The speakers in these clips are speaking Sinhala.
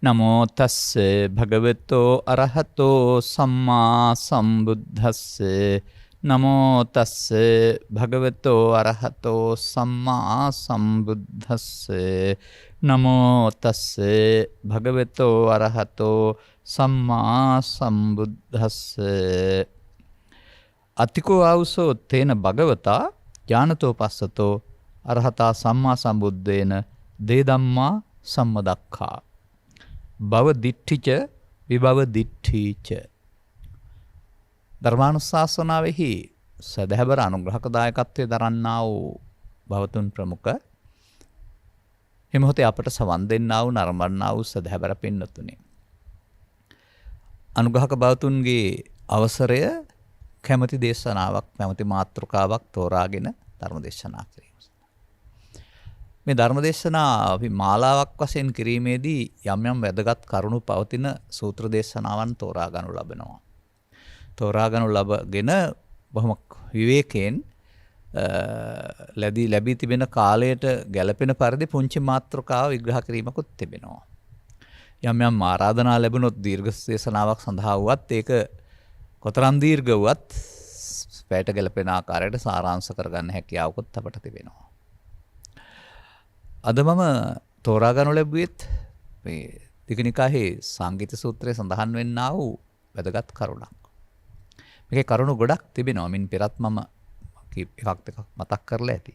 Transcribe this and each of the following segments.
නමෝ තස්ස භගවතෝ අරහතෝ සම්මා සම්බුද්දස්ස නමෝ තස්ස භගවතෝ අරහතෝ සම්මා සම්බුද්දස්ස නමෝ තස්ස භගවතෝ අරහතෝ සම්මා සම්බුද්දස්ස අතිකෝ ආවුසෝ තේන භගවතා ඥානතෝ පස්සතෝ අරහතා සම්මා සම්බුද්දේන දේ ධම්මා සම්මදක්ඛා භව දිට්ඨිච විභව දිට්ඨිච. ධර්මානුශාසනාවෙහි සදහැබර අනුග්‍රහක දායකත්වයේ දරන්නා වූ භවතුන් ප්‍රමුඛ හිමොතේ අපට සවන් දෙන්නා වූ නරඹන්නා වූ සදහැබර පින්නතුනි, අනුග්‍රහක භවතුන්ගේ අවසරය කැමැති දේශනාවක්, කැමැති මාතෘකාවක් තෝරාගෙන ධර්ම දේශනා කිරීම. මේ ධර්මදේශනා අපි මාලාවක් වශයෙන් කිරීමේදී යම් යම් වැදගත් කරුණු පවතින සූත්‍ර දේශනාවන් තෝරා ගන්නු ලබනවා. තෝරා ගන්නු ලබගෙන බොහොම විවේකයෙන් ලැබී තිබෙන කාලයට ගැළපෙන පරිදි පුංචි මාතෘකාව විග්‍රහ කිරීමකුත් තිබෙනවා. යම් යම් ආරාධනා ලැබුණොත් දීර්ඝ දේශනාවක් සඳහා වුවත් ඒක කොතරම් දීර්ඝ වුවත් පැයට ගැළපෙන ආකාරයට සාරාංශ කරගන්න හැකියාවකුත් අපට තිබෙනවා. අද මම තෝරා ගනු ලැබුවෙත් මේ දීඝනිකායේ සංගීත සූත්‍රයේ සඳහන් වෙන්නා වූ වැදගත් කරුණක්. මේකේ කරුණු ගොඩක් තිබෙනවා. මින් පෙරත් මම එකක් දෙකක් මතක් කරලා ඇති.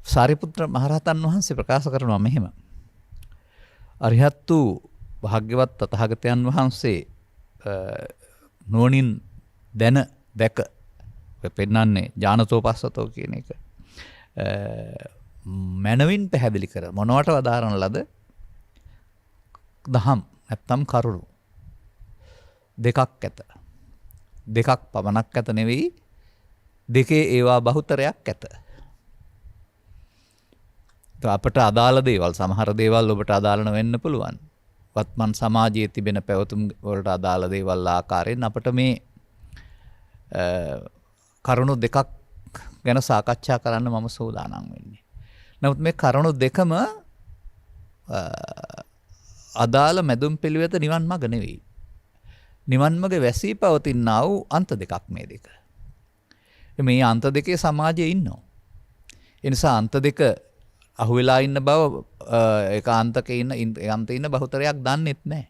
සාරිපුත්‍ර මහරහතන් වහන්සේ ප්‍රකාශ කරනවා මෙහෙම. අරිහත් වූ භාග්‍යවත් තථාගතයන් වහන්සේ නුවණින් දැක පෙන්නන්නේ ඥානතෝපස්සතෝ කියන එක. මනවින් පැහැදිලි කර මොනවට වදාරන ලද දහම් නැත්තම් කරුණු දෙකක් ඇත. දෙකක් පමණක් ඇත නෙවෙයි, දෙකේ ඒවා බහුතරයක් ඇත. අපට අදාළ දේවල්, සමහර දේවල් ඔබට අදාළ නොවෙන්න පුළුවන්. වත්මන් සමාජයේ තිබෙන පැවතුම් වලට අදාළ දේවල් ආකාරයෙන් අපට මේ කරුණු දෙකක් ගැන සාකච්ඡා කරන්න මම සූදානම් වෙන්නේ. නමුත් මේ කරුණු දෙකම අදාළ මැදුම් පිළිවෙත නිවන් මඟ නෙවෙයි. නිවන් මඟ වැසී පවතිනා වූ අන්ත දෙකක් මේ දෙක. මේ අන්ත දෙකේ සමාජයේ ඉන්නවා. ඒ නිසා අන්ත දෙක අහුවෙලා ඉන්න බව ඒකාන්තකේ ඉන්න බහුතරයක් දන්නෙත් නැහැ.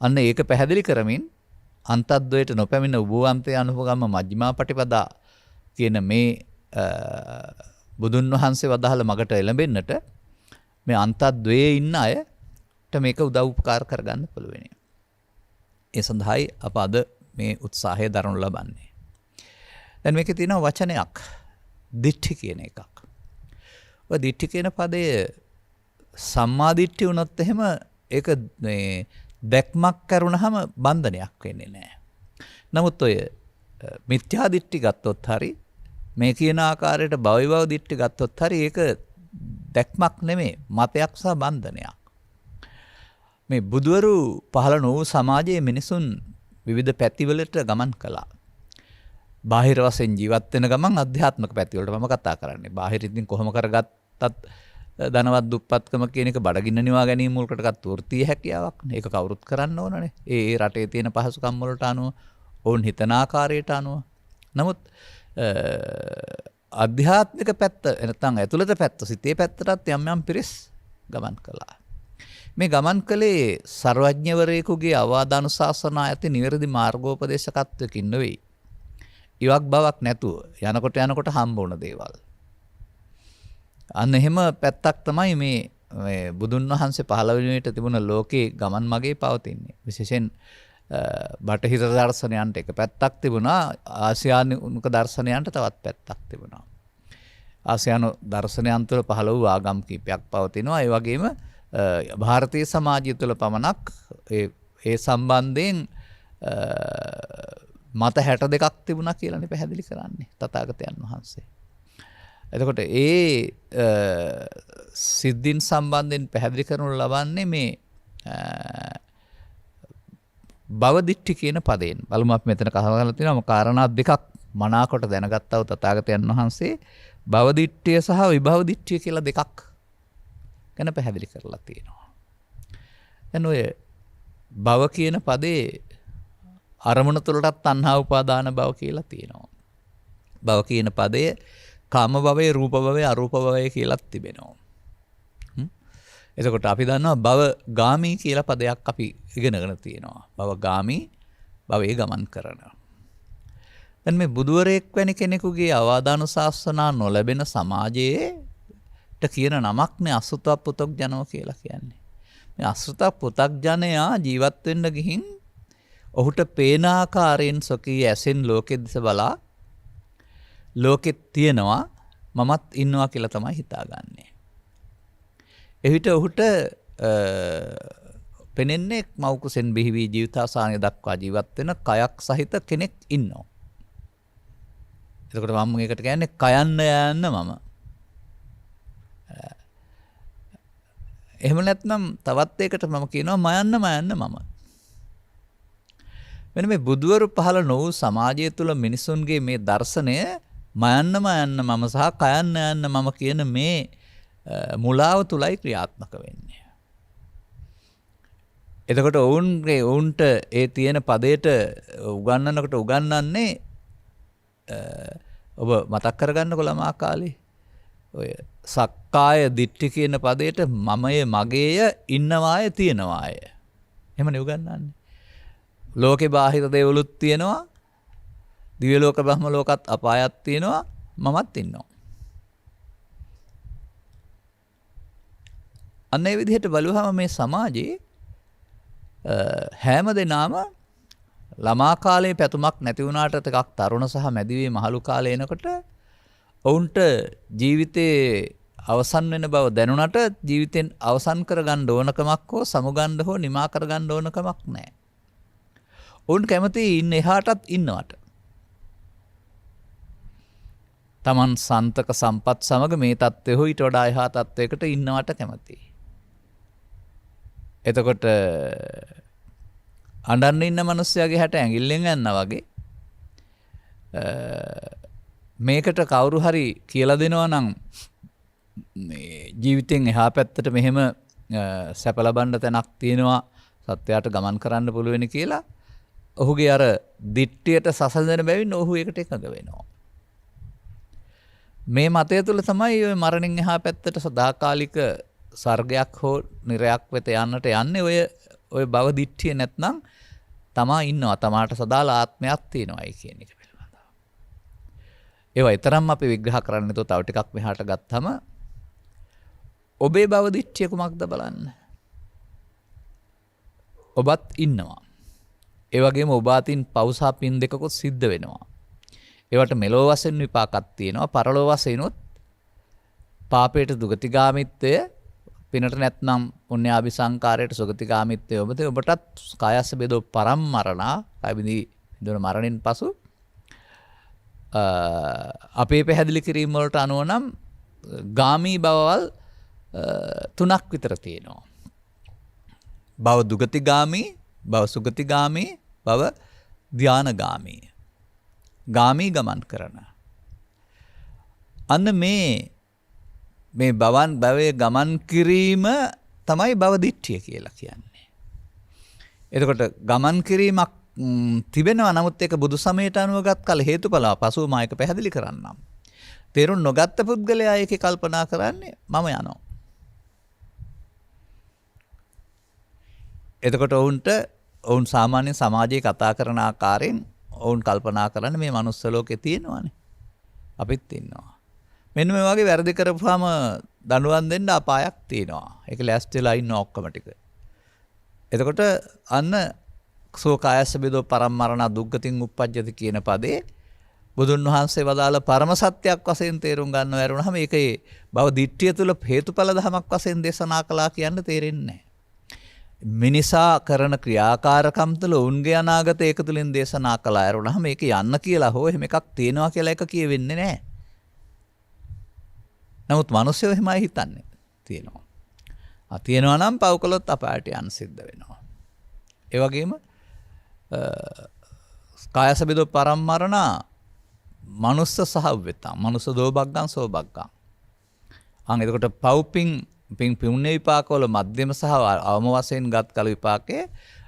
අන්න ඒක පැහැදිලි කරමින් අන්තද්වයට නොපැමිණ උභෝ අන්තය අනුපගම්ම මජ්ක්‍ධිමා පටිපදා කියන මේ බුදුන් වහන්සේ වදාළ මගට එළඹෙන්නට මේ අන්තද්වයේ ඉන්න අයට මේක උදව් උපකාර කරගන්න පුළුවන්. ඒ සඳහායි අප අද මේ උත්සාහය දරනු ලබන්නේ. දැන් මේකේ තියෙන වචනයක් දිට්ඨි කියන එකක්. ඔය දිට්ඨි කියන පදය සම්මා දිට්ඨි වුණොත් එහෙම ඒක මේ දැක්මක් කරුණාම බන්ධනයක් වෙන්නේ නැහැ. නමුත් ඔය මිත්‍යා දිට්ඨි ගත්තොත් හරි, මේ කියන ආකාරයට භවවිභව දිට්ඨි ගත්තොත් හරි ඒක දැක්මක් නෙමෙයි, මතයක් සහ බන්ධනයක්. මේ බුදවරු පහළ නොවූ සමාජයේ මිනිසුන් විවිධ පැතිවලට ගමන් කළා. බාහිර වශයෙන් ජීවත් වෙන ගමන් අධ්‍යාත්මික පැතිවලට මම කතා කරන්නේ. බාහිර ඉතින් කොහොම කරගත්තත් ධනවත් දුප්පත්කම කියන එක බඩගින්න නිවා ගැනීම මුලකටගත් වෘත්තීය හැකියාවක් නේ. ඒක කවුරුත් කරන්න ඕනනේ. ඒ රටේ තියෙන පහසුකම් වලට අනුව, ඔවුන් හිතන ආකාරයට අනුව. නමුත් අධ්‍යාත්මික පැත්ත නැත්නම් ඇතුළත පැත්ත, සිතේ පැත්තටත් යම් යම් පිරිස් ගමන් කළා. මේ ගමන් කළේ සර්වඥවරයෙකුගේ අවවාදානුශාසනා ඇති නිවැරදි මාර්ගෝපදේශකත්වයකින් නෙවෙයි. ඉවක් බවක් නැතුව යනකොට හම්බ වුණ දේවල්. අන්න එහෙම පැත්තක් තමයි මේ බුදුන් වහන්සේ පහළ වෙන විට තිබුණ ලෝකේ ගමන් මගේ පවතින්නේ. විශේෂයෙන් බටහිර දර්ශනයන්ට එක පැත්තක් තිබුණා, ආසියානුක දර්ශනයන්ට තවත් පැත්තක් තිබුණා. ආසියානු දර්ශනයන් තුළ පහළ වූ ආගම් කීපයක් පවතිනවා. ඒ වගේම ಭಾರತೀಯ සමාජය තුළ පමණක් ඒ සම්බන්ධයෙන් මත 62ක් තිබුණා කියලානේ පැහැදිලි කරන්නේ තථාගතයන් වහන්සේ. එතකොට ඒ සිද්ධීන් සම්බන්ධයෙන් පැහැදිලි කරනු ලබන්නේ මේ භවදිට්ඨි කියන පදයෙන්. බලමු අපි මෙතන කතා කරලා තියෙනවා කාරණා දෙකක් මනාකොට දැනගත්තා වූ තථාගතයන් වහන්සේ භවදිට්ඨිය සහ විභවදිට්ඨිය කියලා දෙකක් ගැන පැහැදිලි කරලා තියෙනවා. දැන් ඔය භව කියන පදේ අරමුණ තුළටත් තණ්හා උපාදාන භව කියලා තියෙනවා. භව කියන පදය කාම භවයේ, රූප භවයේ, අරූප භවයේ කියලාත් තිබෙනවා. එතකොට අපි දන්නවා භව ගාමී කියලා පදයක් අපි ඉගෙනගෙන තියෙනවා. භව ගාමී, භවයේ ගමන් කරනවා. දැන් මේ බුදුවරයෙක් වැනි කෙනෙකුගේ අවදානුශාසනා නොලැබෙන සමාජයේට කියන නමක්නේ අසුත පුතග්ජනෝ කියලා කියන්නේ. මේ අසුත පුතග්ජනයා ජීවත් වෙන්න ගිහින් ඔහුට පේන ආකාරයෙන් සොකී ඇසෙන් ලෝකෙ දිස බලා ලෝකෙත් තියෙනවා මමත් ඉන්නවා කියලා තමයි හිතාගන්නේ. එවිට ඔහුට පෙනෙන්නේ මව් කුසෙන් බිහි වී ජීවිතාවසානය දක්වා ජීවත් වෙන කයක් සහිත කෙනෙක් ඉන්නවා. එතකොට මම මේකට කියන්නේ කයන්න යන්න මම. එහෙම නැත්නම් තවත් එකකට මම කියනවා මයන්න මම. මෙන්න මේ බුදුවරු පහළ නොවු සමාජය තුළ මිනිසුන්ගේ මේ දර්ශනය මයන්න මම සහ කයන්න යන්න මම කියන මේ මුලාව තුලයි ක්‍රියාත්මක වෙන්නේ. එතකොට ඔවුන්ට ඒ තියෙන පදයට උගන්වනකොට උගන්වන්නේ ඔබ මතක් කරගන්නකො ළමා කාලේ ඔය සක්කාය දිට්ඨි කියන පදයට මමය මගේය ඉන්නවාය තියනවාය. එහෙමනේ උගන්වන්නේ. ලෝකේ බාහිර දේවලුත් තියෙනවා. දිව්‍ය ලෝක බ්‍රහ්ම ලෝකත් අපායත් තියෙනවා. මමත් ඉන්නවා. අන්න ඒ විදිහට බලුවහම මේ සමාජයේ හැම දෙනාම ළමා කාලේ පැතුමක් නැති වුණාට ටිකක් තරුණ සහ මැදිවේ මහලු කාලේ එනකොට ඔවුන්ට ජීවිතේ අවසන් වෙන බව දැනුණට ජීවිතෙන් අවසන් කරගන්න ඕනකමක් හෝ සමුගන්න හෝ නිමා කරගන්න ඕනකමක් නැහැ. ඔවුන් කැමති ඉන්න එහාටත් ඉන්නවට. තමන් සන්තක සම්පත් සමග මේ තත්ත්වය හෝ ඊට වඩා එහා තත්ත්වයකට ඉන්නවට කැමතියි. එතකොට අඬන්න ඉන්න මිනිස්සයාගේ හැට ඇඟිල්ලෙන් යනවා වගේ මේකට කවුරු හරි කියලා දෙනවා නම් මේ ජීවිතෙන් එහා පැත්තට මෙහෙම සැප ලබන්න තැනක් තියෙනවා සත්‍යයට ගමන් කරන්න පුළුවන් කියලා ඔහුගේ අර දිට්ඨියට සසඳන බැවින් ඔහු ඒකට එකඟ වෙනවා. මේ මතය තුළ තමයි ඔය මරණින් එහා පැත්තට සදාකාලික ස්වර්ගයක් හෝ නිරයක් වෙත යන්නට යන්නේ ඔය භව දිට්ඨිය නැත්නම් තමා ඉන්නවා තමාට සදාල ආත්මයක් තියෙනවායි කියන එක පිළිබඳව. ඒවා ඊතරම් අපි විග්‍රහ කරන්න නේතෝ තව ටිකක් මෙහාට ගත්තම ඔබේ භව දිට්ඨිය කුමක්ද බලන්න. ඔබත් ඉන්නවා. ඒ වගේම ඔබ අතින් පව් සහ පින් දෙකකුත් සිද්ධ වෙනවා. ඒවට මෙලෝ වශයෙන් විපාකක් තියෙනවා. පරලෝ වශයෙන්ොත් පාපයට දුගතිගාමිත්වය පිනට නැත්නම් පුණ්‍යාභි සංකාරයට සුගතිගාමිත්වය ඔබතේ ඔබටත් කායස්ස බෙදෝ පරම්මරණා කයිබිඳි විදුන මරණින් පසු අපේ පැහැදිලි කිරීම වලට අනුව නම් ගාමී බවවල් තුනක් විතර තියෙනවා. භව දුගතිගාමී, භව සුගතිගාමී, භව ධානගාමී. ගාමී ගමන් කරන. අන්න මේ භවයේ ගමන් කිරීම තමයි භව දිට්ඨිය කියලා කියන්නේ. එතකොට ගමන් කිරීමක් තිබෙනවා නමුත් ඒක බුදු සමයට අනුවගත් කල හේතුඵල පසුව මා එක පැහැදිලි කරන්නම්. තේරුම් නොගත්ත පුද්ගලයා ඒකේ කල්පනා කරන්නේ මම යනවා. එතකොට ඔවුන් සාමාන්‍ය සමාජයේ කතා කරන ආකාරයෙන් ඔවුන් කල්පනා කරන්නේ මේ මනුස්ස ලෝකේ තියෙනවානේ. අපිත් ඉන්නවා. මෙන්න මේ වගේ වැරදි කරපුවාම දඬුවම් දෙන්න අපායක් තියෙනවා. ඒක ලෑස්තිලා ඉන්න ඔක්කොම ටික. එතකොට අන්න සෝකායස්ස බෙදෝ පරම්මරණ දුක්ගතින් උප්පජ්ජති කියන පදේ බුදුන් වහන්සේ වදාළ පරම සත්‍යයක් වශයෙන් තේරුම් ගන්නව ඇරුණාම ඒකේ භව දිට්ඨිය තුල හේතුඵල ධමයක් වශයෙන් දේශනා කළා කියන්න තේරෙන්නේ නැහැ. මිනිසා කරන ක්‍රියාකාරකම් තුළ උන්ගේ අනාගතය ඒක තුලින් දේශනා කළා ඇරුණාම මේක යන්න කියලා හෝ එහෙම එකක් තියෙනවා කියලා එක කියවෙන්නේ නැහැ. නමුත් මිනිස්සු එහෙමයි හිතන්නේ. තියෙනවා. තියෙනවා නම් පව් කළොත් අපායට යන්න සිද්ධ වෙනවා. ඒ වගේම කායස බෙදෝ පරම්මරණ මනුස්ස සහව්‍යතං මනුස්ස දෝබග්ගං සෝබග්ගං. එතකොට පව්පින් පුණ්‍ය විපාකවල මධ්‍යම සහ අවම වශයෙන් ගත් කල විපාකයේ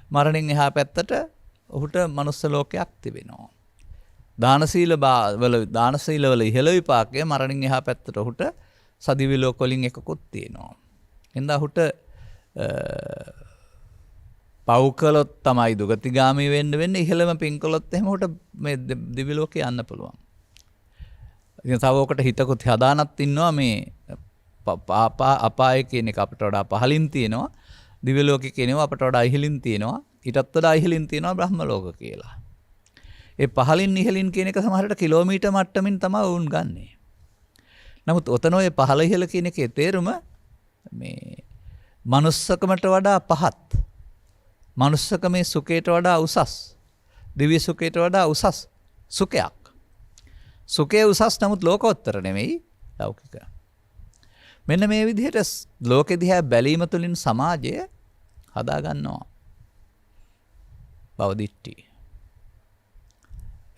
මරණින් එහා පැත්තට ඔහුට මනුස්ස ලෝකයක් තිබෙනවා. දාන සීල වල ඉහළ විපාකය මරණින් එහා පැත්තට ඔහුට සදිවි ලෝක වලින් එකකුත් තියෙනවා. එහෙනම් ඔහුට පව් කළොත් තමයි දුගතිගාමී වෙන්නේ ඉහළම පින් කළොත් එහෙම ඔහුට මේ දිවි ලෝකේ යන්න පුළුවන්. ඉතින් තව ඔකට හිතකුත් හදානත් ඉන්නවා මේ අපාය කියන එක අපිට වඩා පහලින් තියෙනවා. දිව්‍ය ලෝකේ කියනවා අපිට වඩා ඉහළින් තියෙනවා. ඊටත් වඩා ඉහළින් තියෙනවා බ්‍රහ්ම ලෝක කියලා. ඒ පහලින් ඉහළින් කියන එක සමහරට කිලෝමීටර් මට්ටමින් තමයි වුන් ගන්නෙ. නමුත් ඔතන ඔය පහළ ඉහළ කියන එකේ තේරුම මේ manussකමට වඩා පහත්. manussකමේ සුඛයට වඩා උසස්. දිව්‍ය සුඛයට වඩා උසස් සුඛයක්. සුඛයේ උසස් නමුත් ලෝකෝත්තර නෙමෙයි ලෞකික. මෙන්න මේ විදිහට ලෝකෙ දිහා බැලීම තුළින් සමාජය හදා ගන්නවා. භව දිට්ඨිය.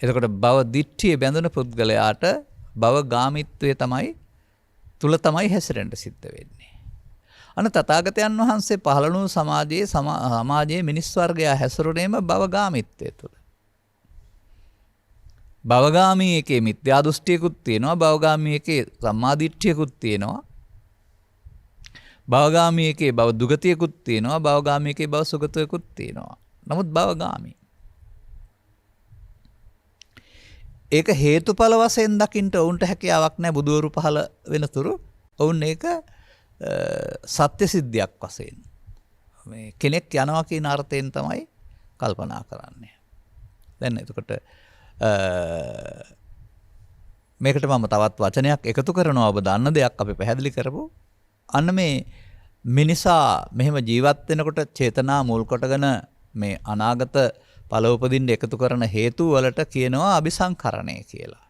එතකොට භව දිට්ඨිය බැඳුන පුද්ගලයාට භව ගාමිත්වයේ තුල තමයි හැසිරෙන්න සිද්ධ වෙන්නේ. අන තථාගතයන් වහන්සේ පහළ වූ සමාජයේ මිනිස් වර්ගයා හැසිරුණේම භව ගාමිත්වයේ තුල. භවගාමී එකේ මිත්‍යා දෘෂ්ටියකුත් තියෙනවා. භවගාමී එකේ සම්මා දිට්ඨියකුත් තියෙනවා. භවගාමී එකේ භව දුගතියකුත් තියෙනවා. භවගාමී එකේ භව සුගතියකුත් තියෙනවා. නමුත් භවගාමී ඒක හේතුඵල වශයෙන් දකින්න ඔවුන්ට හැකියාවක් නැහැ. බුදුවරු පහළ වෙනතුරු ඔවුන් ඒක සත්‍ය සිද්ධියක් වශයෙන් මේ කෙනෙක් යනවා කියන අර්ථයෙන් තමයි කල්පනා කරන්නේ. දැන් එතකොට මේකට මම තවත් වචනයක් එකතු කරනවා. ඔබ දන්න දෙයක් අපි පැහැදිලි කරමු. අන්න මේ මිනිසා මෙහෙම ජීවත් වෙනකොට චේතනා මුල් කොටගෙන මේ අනාගත ඵල උපදින්න එකතු කරන හේතු වලට කියනවා අபிසංකරණය කියලා.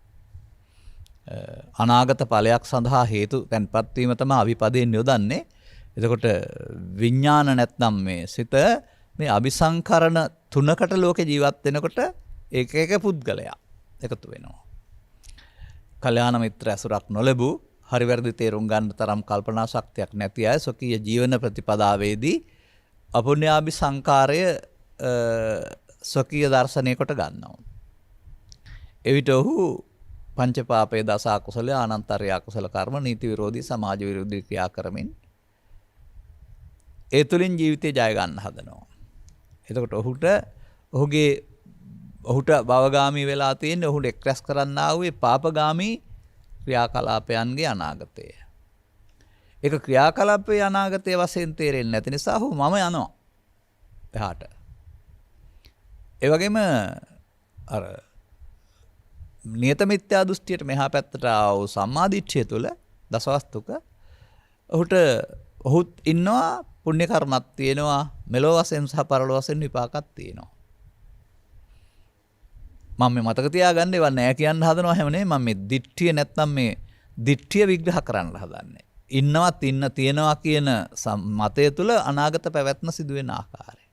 අනාගත ඵලයක් සඳහා හේතු තැන්පත් වීම තමයි අවිපදයෙන් යොදන්නේ. එතකොට විඥාන නැත්නම් මේ සිත මේ අபிසංකරණ තුනකට ලෝකේ ජීවත් වෙනකොට එක එක පුද්ගලයා එකතු වෙනවා. කල්‍යාණ මිත්‍ර ඇසුරක් නොලැබූ හරි වැරදි තේරුම් ගන්න තරම් කල්පනා ශක්තියක් නැති අය ස්වකීය ජීවන ප්‍රතිපදාවේදී අපුණ්‍යාභි සංකාරය ස්වකීය දර්ශනය කොට ගන්නවා. එවිට ඔහු පංචපාපයේ දස අකුසල අනන්තර්ය අකුසල කර්ම නීති විරෝධී සමාජ විරෝධී ක්‍රියා කරමින් ඒ තුලින් ජීවිතය ජය ගන්න හදනවා. එතකොට ඔහුට භවගාමී වෙලා තියෙන ඔහුට එක්රැස් කරන්නා වූ පාපගාමී ක්‍රියාකලාපයන්ගේ අනාගතය. ඒක ක්‍රියාකලාපයේ අනාගතයේ වශයෙන් තේරෙන්නේ නැති නිසා ඔහු මම යනවා එහාට. ඒ වගේම අර නියත මිත්‍යා දෘෂ්ටියට මෙහා පැත්තට ආව සම්මාදිට්ඨිය තුළ දසවස්තුක ඔහුත් ඉන්නවා පුණ්‍ය කර්මයක් තියෙනවා මෙලෝ වශයෙන් සහ පරලෝ වශයෙන් විපාකයක් තියෙනවා. මම මේ මතක තියාගන්න ඒවා නෑ කියන්න හදනවා හැම නෙමෙයි. මම මේ දිට්ඨිය නැත්නම් මේ දිට්ඨිය විග්‍රහ කරන්න හදන්නේ. තියෙනවා කියන මතය තුළ අනාගත පැවැත්ම සිදුවෙන ආකාරය.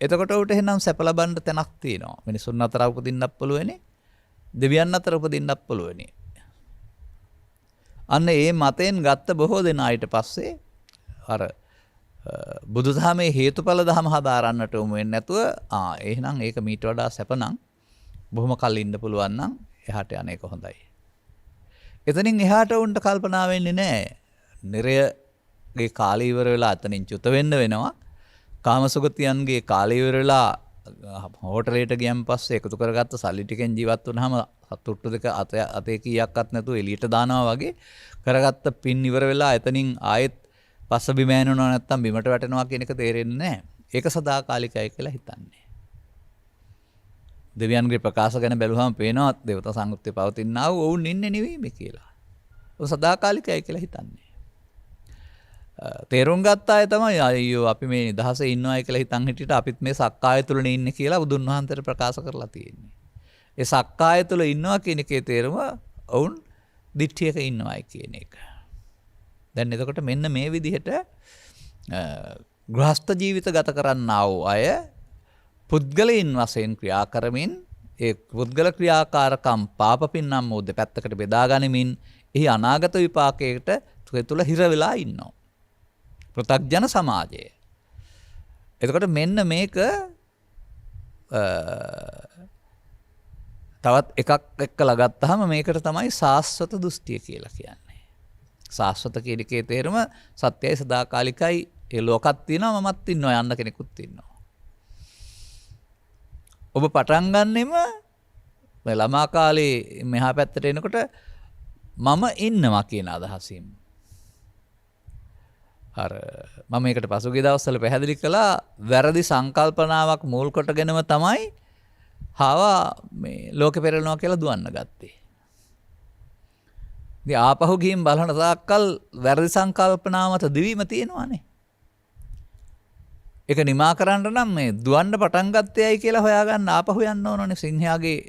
එතකොට උට එහෙනම් සැප ලබන්න තැනක් තියෙනවා. මිනිසුන් අතර උපදින්නත් පුළුවනි. දෙවියන් අතර උපදින්නත් පුළුවනි. අන්න ඒ මතයෙන් ගත්ත බොහෝ දෙනා ඊට පස්සේ අර බුදුදහමේ හේතුඵල ධම හදාරන්නට උමු වෙන්නේ නැතුව එහෙනම් ඒක මීට වඩා සැපනම් බොහොම කල් ඉන්න පුළුවන් නම් එහාට යන එක හොඳයි. එතනින් එහාට උන්ට කල්පනා වෙන්නේ නැහැ. නිරයගේ කාලය ඉවර වෙලා එතනින් චුත වෙන්න වෙනවා. කාමසුගතියන්ගේ කාලය ඉවර වෙලා හෝටලයට ගියන් පස්සේ එකතු කරගත්ත සල්ලි ටිකෙන් ජීවත් වුණාම සතුටු දෙක අතේ කීයක්වත් නැතුව එළියට දානවා වගේ කරගත්ත පින් ඉවර වෙලා එතනින් ආයෙත් පස්ස බිම යනවා නැත්තම් බිමට වැටෙනවා කියන එක තේරෙන්නේ නැහැ. ඒක සදාකාලිකයි කියලා හිතන්නේ. දෙවියන්ගේ ප්‍රකාශ ගැන බැලුවම පේනවා දේවතා සංගුප්තේ පවතිනා වූ ඔවුන් ඉන්නේ නෙවෙයි කියලා. ਉਹ සදාකාලිකයි කියලා හිතන්නේ. තේරුම් ගත්ත අය තමයි අයියෝ අපි මේ නිදහසේ ඉන්නවයි කියලා හිතන් හිටියට අපිත් මේ සක්කාය තුලනේ ඉන්නේ කියලා බුදුන් වහන්සේට ප්‍රකාශ කරලා තියෙන්නේ. ඒ සක්කාය තුල ඉන්නවා කියන එකේ තේරුම ඔවුන් දිට්ඨියක ඉන්නවයි කියන එක. දැන් එතකොට මෙන්න මේ විදිහට ගෘහස්ත ජීවිත ගත කරන්නා වූ අය පුද්ගලයන් වශයෙන් ක්‍රියා කරමින් ඒ පුද්ගල ක්‍රියාකාරකම් පාපපින් නම් මොද්ද පැත්තකට බෙදා ගනිමින් එහි අනාගත විපාකයකට වස්තුවේ තුල හිර වෙලා ඉන්නවා. පෘථග්ජන සමාජය. එතකොට මෙන්න මේක තවත් එකක් එක්කලා ගත්තාම මේකට තමයි සාස්වත දෘෂ්ටිය කියලා කියන්නේ. සාස්වත කියන එකේ තේරුම සත්‍යයි සදාකාලිකයි ඒ ලෝකත් තියෙනවා මමත් ඉන්නවා යන්න කෙනෙකුත් ඉන්නවා. ඔබ පටන් ගන්නෙම මේ ළමා කාලේ මෙහා පැත්තට එනකොට මම ඉන්නවා කියන අදහසින්. අර මම මේකට පසුගිය දවස්වල පැහැදිලි කළා වැරදි සංකල්පනාවක් මූල් කොටගෙනම තමයි හාවා මේ ලෝකෙ පෙරලනවා කියලා දුවන්න ගත්තේ. ඉතින් ආපහු ගිහින් බලන තාක්කල් වැරදි සංකල්පනා මත දිවීම තියෙනවානේ. ඒක නිමා කරන්න නම් මේ දුවන්න පටන් ගත්තේයි කියලා හොයාගන්න ආපහු යන්න ඕනනේ. සිංහයාගේ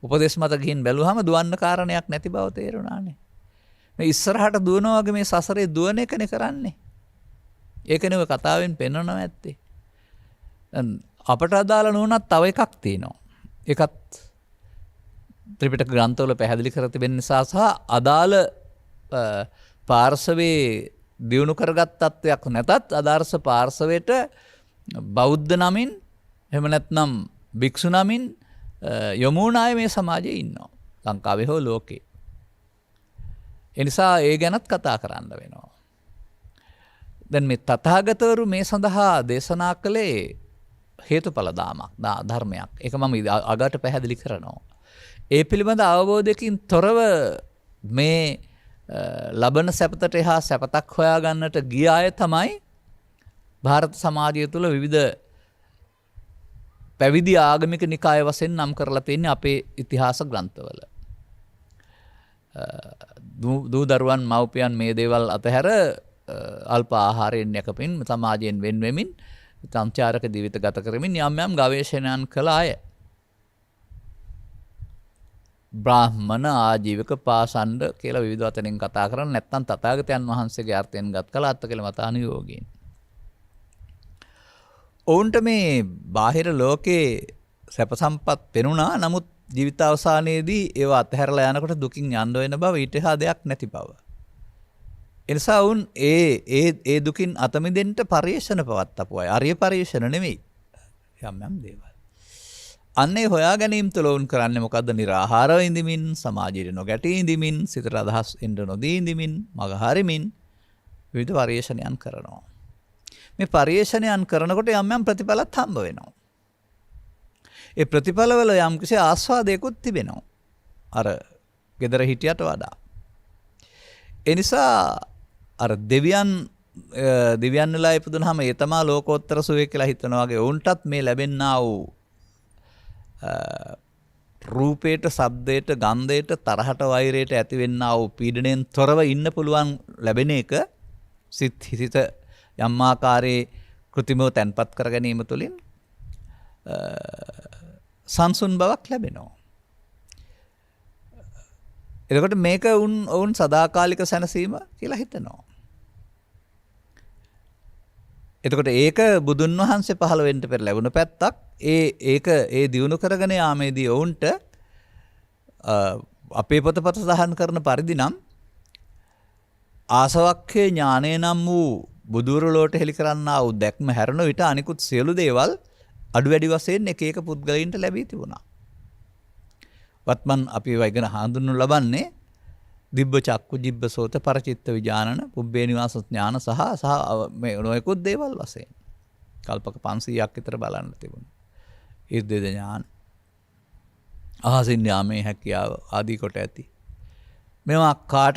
උපදේශ මත ගිහින් බැලුවාම දුවන්න කාරණයක් නැති බව තේරුණානේ. මේ ඉස්සරහට දුවනවා වගේ මේ සසරේ දුවන එකනේ කරන්නේ. ඒකනේ ඔය කතාවෙන් පෙන්වනවා ඇත්තේ. අපට අදාළ නොවුනත් තව එකක් තියෙනවා. ඒකත් ත්‍රිපිටක ග්‍රන්ථවල පැහැදිලි කර තිබෙන නිසා සහ අදාළ පාර්ශවයේ දියුණු කරගත් තත්වයක් නැතත් අදාර්ශ පාර්ශවයට බෞද්ධ නමින් එහෙම නැත්නම් භික්ෂු නමින් යොමු වුණ අය මේ සමාජයේ ඉන්නවා. ලංකාවේ හෝ ලෝකේ. ඒ නිසා ඒ ගැනත් කතා කරන්න වෙනවා. දැන් මේ තථාගතවරු මේ සඳහා දේශනා කළේ හේතුඵල ධර්මයක්. ඒක මම අගට පැහැදිලි කරනවා. ඒ පිළිබඳ අවබෝධයකින් තොරව මේ ලබන සැපතට එහා සැපතක් හොයාගන්නට ගිය අය තමයි ಭಾರತ සමාජය තුළ විවිධ පැවිදි ආගමික නිකාය වශයෙන් නම් කරලා තියෙන්නේ අපේ ඉතිහාස ග්‍රන්ථවල. දූ දරුවන් මව්පියන් මේ දේවල් අතහැර අල්ප ආහාරයෙන් යකපින් සමාජයෙන් වෙන් වෙමින් සංචාරක ජීවිත ගත කරමින් යම් යම් ගවේෂණයන් කළ අය. බ්‍රාහ්මණ ආජීවක පාසණ්ඩ කියලා විවිධ වචනෙන් කතා කරන්නේ නැත්නම් තථාගතයන් වහන්සේගේ අර්ථයෙන් ගත් කළ අත්කල මතානුයෝගීන්. ඔවුන්ට මේ බාහිර ලෝකේ සැප සම්පත් පෙනුණා. නමුත් ජීවිතාවසානයේදී ඒවා අත්හැරලා යනකොට දුකින් යන්න වෙන බව ඊට එහා දෙයක් නැති බව. එනිසා වුන් ඒ දුකින් අත මිදෙන්න පරිේශන පවත්වපු අය. ආර්ය පරිේශන නෙමෙයි. යම් දේවල්. අන්නේ හොයා ගැනීම තුළ වුන් කරන්නේ මොකද්ද? निराහාරව ඉඳමින්, සමාජයේ නොගැටී ඉඳමින්, සිතට අදහස් එන්න නොදී ඉඳමින්, මග හරිමින් විවිධ පරිේශනයන් කරනවා. මේ පරිේශනයන් කරනකොට යම් යම් ප්‍රතිඵලත් හම්බ වෙනවා. ඒ ප්‍රතිඵලවල යම් කිසි ආස්වාදයකුත් තිබෙනවා. අර gedara හිටියට වඩා. ඒ නිසා අර දෙවියන් වෙලා ඉපදුනහම ඒ තමා ලෝකෝත්තර සුවය කියලා හිතනවා වගේ උන්ටත් මේ ලැබෙන්නා වූ රූපයට, ශබ්දයට, ගන්ධයට, තරහට, වෛරයට ඇතිවෙන්නා වූ පීඩණයෙන් තොරව ඉන්න පුළුවන් ලැබෙන එක සිත යම් ආකාරයේ කෘතිමව තැන්පත් කර ගැනීම තුළින් සංසුන් බවක් ලැබෙනවා. එතකොට මේක ඔවුන් සදාකාලික සැනසීම කියලා හිතනවා. එතකොට ඒක බුදුන් වහන්සේ පහළ වෙන්න පෙර ලැබුණ පැත්තක්. ඒක දියුණු කරගෙන යාමේදී ඔවුන්ට අපේ පොතපත සහන් කරන පරිදි නම් ආසවක්ඛේ ඥානය නම් වූ බුදුරලෝට හෙළි කරන්නා වූ දැක්ම හැරෙන විට අනිකුත් සියලු දේවල් අඩු වැඩි වශයෙන් එක එක පුද්ගලයින්ට ලැබී තිබුණා. වත්මන් අපි වයිගෙන හඳුන්වනු ලබන්නේ දිබ්බ චක්කු, ජිබ්බ සෝත, පරචිත්ත විඥානන, පුබ්බේ නිවාස ඥාන සහ මේ නොයෙකුත් දේවල් වශයෙන් කල්පක 500ක් විතර බලන්න තිබුණා. ඉර්ධිද ඥාන, අහසින් යාමේ හැකියාව ආදී කොට ඇති. මේවා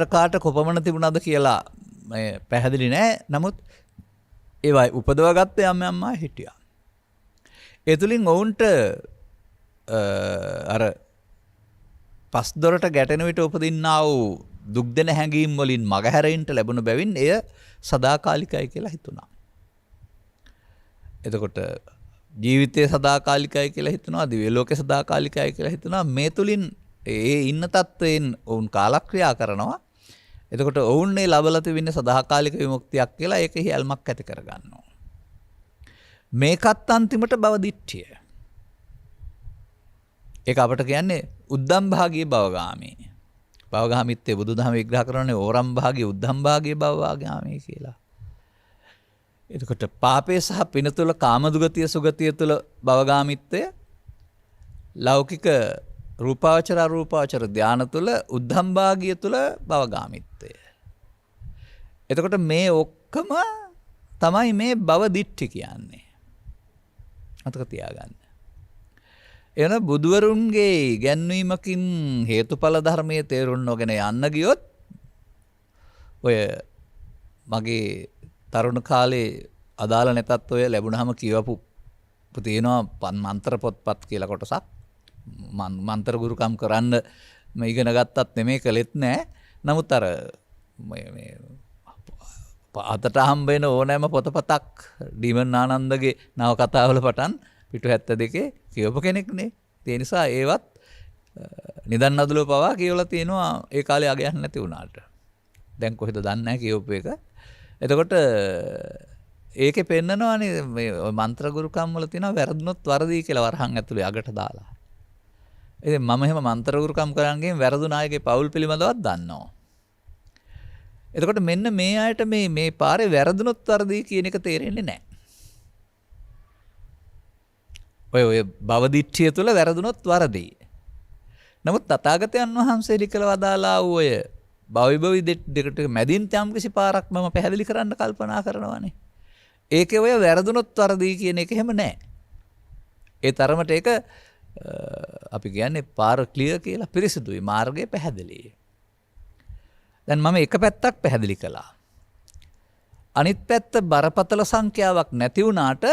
කාට කොපමණ තිබුණාද කියලා මේ පැහැදිලි නෑ. නමුත් ඒවයි උපදවගත්ත යම් අය හිටියා. ඒ තුලින් ඔවුන්ට අර පස් දොරට ගැටෙන විට උපදින්නා වූ දුක් දෙන හැඟීම් වලින් මගහැරෙන්න ලැබුණ බැවින් එය සදාකාලිකයි කියලා හිතුණා. එතකොට ජීවිතය සදාකාලිකයි කියලා හිතුණා, දිව්‍ය ලෝකේ සදාකාලිකයි කියලා හිතුණා. මේ තුලින් ඒ ඉන්න තත්වයෙන් ඔවුන් කාලක්‍රියා කරනවා. එතකොට ඔවුන් මේ ලබලා තිබෙන සදාකාලික විමුක්තියක් කියලා ඒකෙහි ඇල්මක් ඇති කරගන්නවා. මේකත් අන්තිමට භව දිට්ඨිය. ඒක අපට කියන්නේ උද්දම් භාගී භවගාමී. භවගාමිත්වයේ බුදුදහම විග්‍රහ කරන්නේ ඕරම් භාගයේ උද්ධම් භාගයේ භවගාමී කියලා. එතකොට පාපේ සහ පින තුළ කාමදුගතිය සුගතිය තුළ භවගාමිත්වය ලෞකික රූපාවචර අරූපාවචර ධාන තුළ උද්ධම් භාගිය තුළ භවගාමිත්වය. එතකොට මේ ඔක්කොම තමයි මේ භව දිට්ඨි කියන්නේ. අතක තියාගන්න. එන බුදුවරුන්ගේ ඉගැන්වීමකින් හේතුඵල ධර්මයේ තේරුම් නොගෙන යන්න ගියොත් ඔය මගේ තරුණ කාලේ අදාළ නැතත් ඔය ලැබුණාම කියවපු තියෙනවා මන්ත්‍ර පොත්පත් කියලා කොටසක්. මන්ත්‍ර ගුරුකම් කරන්න මේ ඉගෙන ගත්තත් නෙමෙයි කළෙත් නෑ. නමුත් අර මේ අතට හම්බ වෙන ඕනෑම පොතපතක් ඩීමන් ආනන්දගේ නවකතාවල පටන් පිටු 72 කියවපු කෙනෙක්නේ. ඒ නිසා ඒවත් නිදන් අදුලව පවා කියවලා තියෙනවා ඒ කාලේ අගයන් නැති වුණාට. දැන් කොහෙද දන්නේ නැහැ කියවපු එක. එතකොට ඒකේ පෙන්නනවානේ මේ මන්ත්‍ර ගුරුකම් වල තියෙනවා වැරදුනොත් වරදී කියලා වරහන් ඇතුලේ අගට දාලා. ඉතින් මම එහෙම මන්ත්‍ර ගුරුකම් කරන් ගිහින් වැරදුන අයගේ පවුල් පිළිබඳවත් දන්නවා. එතකොට මෙන්න මේ අයට මේ පාරේ වැරදුනොත් වරදී කියන එක තේරෙන්නේ නැහැ. ඔය භවදිට්ඨිය තුළ වැරදුනොත් වරදී. නමුත් තථාගතයන් වහන්සේ ලිකල වදාලා වූ ඔය භවවිභවි දෙකට මැදින් යම් කිසි පාරක් මම පැහැදිලි කරන්න කල්පනා කරනවානේ. ඒකේ ඔය වැරදුනොත් වරදී කියන එක එහෙම නැහැ. ඒ තරමට ඒක අපි කියන්නේ පාර ක්ලියර් කියලා පිරිසිදුයි මාර්ගය පැහැදිලි. දැන් මම එක පැත්තක් පැහැදිලි කළා. අනිත් පැත්ත බරපතල සංඛ්‍යාවක් නැති වුණාට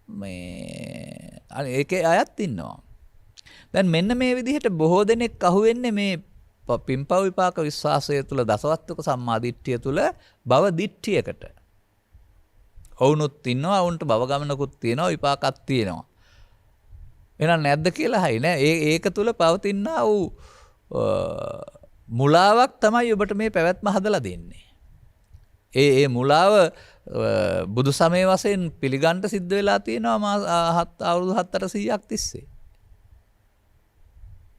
මේ ඒකේ අයත් ඉන්නවා. දැන් මෙන්න මේ විදිහට බොහෝ දෙනෙක් අහුවෙන්නේ මේ පින්පව් විපාක විශ්වාසය තුළ දසවස්තුක සම්මාදිට්ඨිය තුළ භව දිට්ඨියකට. ඔවුනුත් ඉන්නවා ඔවුන්ට භව ගමනකුත් තියෙනවා විපාකත් තියෙනවා. එහෙනම් නැද්ද කියලා හයි නෑ. ඒක තුළ පවතිනා වූ මුලාවක් තමයි ඔබට මේ පැවැත්ම හදලා දෙන්නේ. ඒ මුලාව බුදු සමය වශයෙන් පිළිගන්න සිද්ධ වෙලා තියෙනවා අවුරුදු 700ක් තිස්සේ.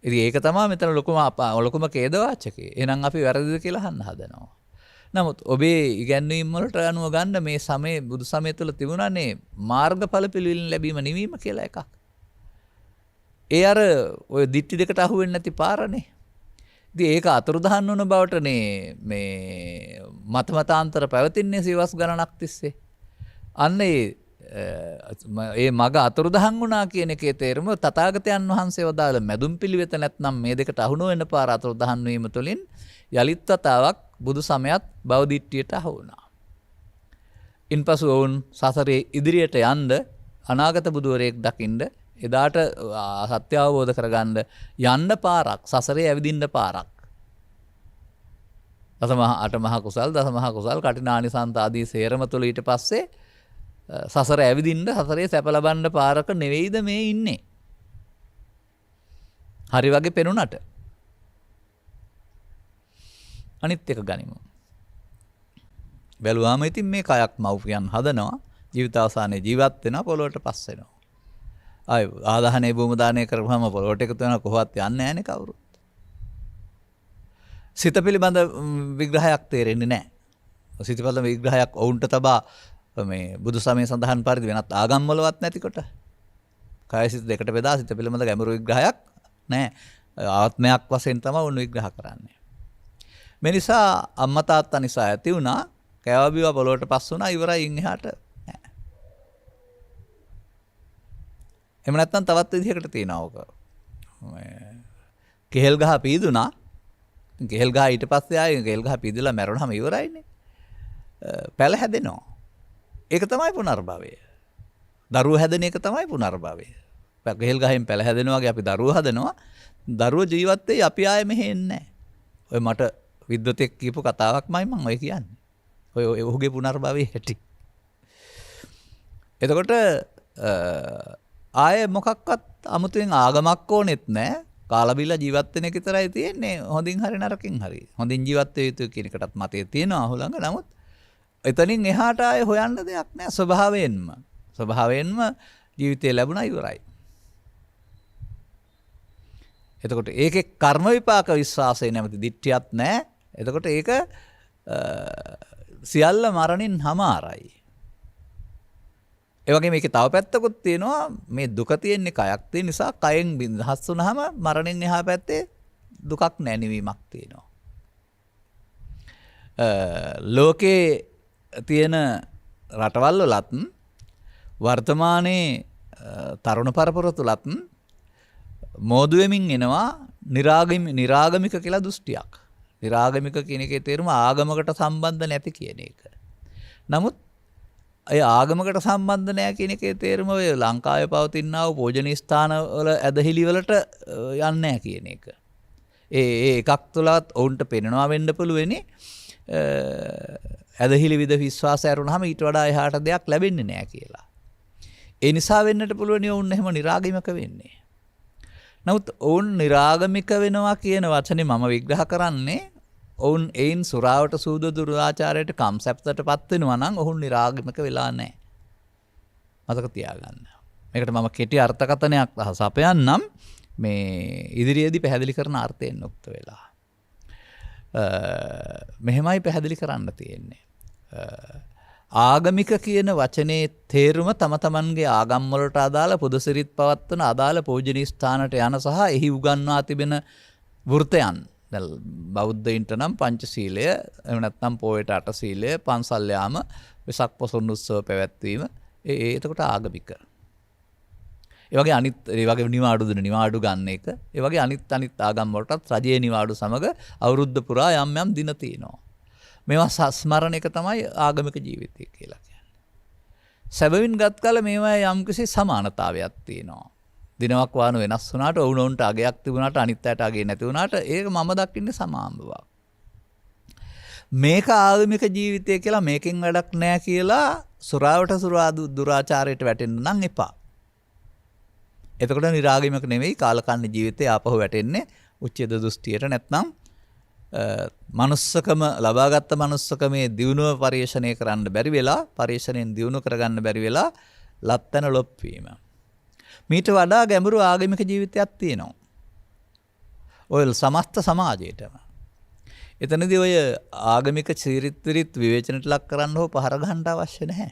ඉතින් ඒක තමයි මෙතන ලොකුම ඛේදවාචකේ. එහෙනම් අපි වැරදිද කියලා අහන්න හදනවා. නමුත් ඔබේ ඉගැන්වීම් වලට අනුව ගන්න මේ සමයේ බුදු සමය තුළ තිබුණානේ මාර්ගඵල පිළිවිලින් ලැබීම නිවීම කියලා එකක්. ඒ අර ඔය දිට්ටි දෙකට අහු වෙන්නේ නැති පාරනේ. ඉතින් ඒක අතුරුදහන් වුණ බවටනේ මේ මතමතාන්තර පැවතින්නේ සිවස් ගණනක් තිස්සේ. අන්න ඒ මග අතුරුදහන් වුණා කියන එකේ තේරුම තථාගතයන් වහන්සේ වදාළ මැදුම් පිළිවෙත නැත්නම් මේ දෙකට අහු නොවන පාර අතුරුදහන් වීම තුළින් යලිත් වතාවක් බුදු සමයත් භව දිට්ඨියට අහු වුණා. ඉන්පසු වුන් සසරේ ඉදිරියට යන්න අනාගත බුදුවරයෙක් දකින්න එදාට සත්‍ය අවබෝධ කරගන්න යන්න පාරක් සසරේ ඇවිදින්න පාරක්. අටමහා කුසල් දසමහා කුසල් කටිනානිසන්ත ආදී සේරම තුළ ඊට පස්සේ සසර ඇවිදින්න සසරේ සැප ලබන්න පාරක නෙවෙයිද මේ ඉන්නේ. හරි වගේ පෙනුනට. අනිත් එක ගනිමු. බැලුවාම ඉතින් මේ කයක් මව්පියන් හදනවා ජීවිතාවසානයේ ජීවත් වෙනවා පොළොවට පස් වෙනවා. ආය ආදාහනේ භූම දානය කරපුවාම පොළොවට එකතු වෙනවා කොහොමවත් යන්නේ නැහනේ කවුරුත්. සිත පිළිබඳ විග්‍රහයක් තේරෙන්නේ නැහැ. සිත පිළිබඳ විග්‍රහයක් ඔවුන්ට තබා මේ බුදු සමය සඳහන් පරිදි වෙනත් ආගම් වලවත් නැතිකොට. කාය සිත දෙකට බෙදා සිත පිළිබඳ ගැඹුරු විග්‍රහයක් නැහැ. ආත්මයක් වශයෙන් තමයි උන් විග්‍රහ කරන්නේ. මේ නිසා අම්මා තාත්තා නිසා ඇති වුණා කෑවා බිව්වා පොළොවට පස් වුණා ඉවරයි ඉන් එහාට නෑ. එහෙම නැත්නම් තවත් විදිහකට තියෙනවා ඕක. කෙහෙල් ගහ පීදුනා. කෙහෙල් ගහ ඊට පස්සේ ආයේ කෙහෙල් ගහ පීදලා මැරුණාම ඉවරයිනේ. පැල හැදෙනවා. ඒක තමයි පුනර්භවය. දරුවෝ හැදෙන එක තමයි පුනර්භවය. කෙහෙල් ගහෙන් පැල හැදෙනවා වගේ අපි දරුවෝ හදනවා. දරුවෝ ජීවත් වෙයි අපි ආයේ මෙහෙ එන්නේ නැහැ. ඔය මට විද්වතෙක් කියපු කතාවක්මයි මම ඔය කියන්නේ. ඔය ඔහුගේ පුනර්භවයේ හැටි. එතකොට ආයේ මොකක්වත් අමුතුවෙන් ආගමක් ඕනෙත් නැහැ. කාලා බීලා ජීවත් වෙන එක විතරයි තියෙන්නේ. හොඳින් හරි නරකින් හරි. හොඳින් ජීවත් වෙ යුතු කියන එකටත් මතය තියෙනවා අහු ළඟ. නමුත් එතනින් එහාට ආයේ හොයන්න දෙයක් නැහැ ස්වභාවයෙන්ම ජීවිතය ලැබුණා ඉවරයි. එතකොට ඒකේ කර්ම විපාක විශ්වාසය නැමැති දිට්ඨියක් නැහැ. එතකොට ඒක සියල්ල මරණින් හමාරයි. ඒ වගේ මේකේ තව පැත්තකුත් තියෙනවා මේ දුක තියෙන්නේ කයක් තියෙන නිසා කයෙන් බින්දහස් වුනහම මරණින් එහා පැත්තේ දුකක් නැතිවීමක් තියෙනවා. ලෝකේ තියෙන රටවල් වලත් වර්තමානයේ තරුණ පරපුර තුලත් මෝදු වෙමින් එනවා නිරාගමික කියලා දෘෂ්ටියක්. නිරාගමික කියන එකේ තේරුම ආගමකට සම්බන්ධ නැති කියන එක. නමුත් අය ආගමකට සම්බන්ධ නැහැ කියන එකේ තේරුම ඔය ලංකාවේ පවතිනා වූ පූජනීය ස්ථානවල ඇදහිලි වලට යන්නේ නැහැ කියන එක. ඒ එකක් තුලත් ඔවුන්ට පෙනෙනවා වෙන්න පුළුවනි. ඇදහිලි විද විශ්වාසය අරුණාම ඊට වඩා එහාට දෙයක් ලැබෙන්නේ නැහැ කියලා. ඒ නිසා වෙන්නට පුළුවනි ඔවුන් එහෙම නිරාගමික වෙන්නේ. නමුත් ඔවුන් නිරාගමික වෙනවා කියන වචනේ මම විග්‍රහ කරන්නේ ඔවුන් ඒන් සුරාවට සූද දුරාචාරයට කම්සෙප්ටටපත් වෙනවා නම් ඔවුන් නිරාගමික වෙලා නැහැ. මතක තියාගන්න. මේකට මම කෙටි අර්ථකථනයක් සපයන්නම් මේ ඉදිරියේදී පැහැදිලි කරන අර්ථයෙන් උක්ත වෙලා. මෙහෙමයි පැහැදිලි කරන්න තියෙන්නේ. ආගමික කියන වචනේ තේරුම තම තමන්ගේ ආගම් වලට අදාළ පුදසිරිත් පවත්වන අදාළ පූජනීය ස්ථානට යන සහ එහි උගන්වා තිබෙන වෘතයන්. දැන් බෞද්ධයින්ට නම් පංචශීලය, එහෙම නැත්නම් පොයට අටශීලය, පන්සල් යාම, වෙසක් පොසොන් උත්සව පැවැත්වීම එතකොට ආගමික. ඒ වගේ නිවාඩු දෙන නිවාඩු ගන්න එක. ඒ වගේ අනිත් ආගම් වලටත් රජයේ නිවාඩු සමග අවුරුද්ද පුරා යම් දින තියෙනවා. මේවා ස්මරණ එක තමයි ආගමික ජීවිතය කියලා කියන්නේ. සැබවින් ගත් කල මේවා යම්කිසි සමානතාවයක් තියෙනවා. දිනවක් වාන වෙනස් වුණාට ඔවුනොන්ට අගයක් තිබුණාට අනිත් අයට අගේ නැති වුණාට ඒක මම දකින්නේ සමාන බවක්. මේක ආගමික ජීවිතය කියලා මේකෙන් වැඩක් නැහැ කියලා සුරාවට දුරාචාරයට වැටෙන්න නම් එපා. එතකොට නිරාගමික නෙවෙයි කාලකන්ණි ජීවිතේ ආපහු වැටෙන්නේ උච්ඡේද දෘෂ්ටියට නැත්නම් මනුස්සකම ලබාගත් මනුස්සකමේ දියුණුව පරිශ්‍රණය කරන්න බැරි වෙලා පරිශ්‍රණයෙන් දියුණු කරගන්න බැරි වෙලා ලත්තන ලොප් වීම. මීට වඩා ගැඹුරු ආගමික ජීවිතයක් තියෙනවා. ඔය සමස්ත සමාජයේටම. එතනදී ඔය ආගමික චරිත විවේචනට ලක් කරන්න හෝ පහර ගන්න අවශ්‍ය නැහැ.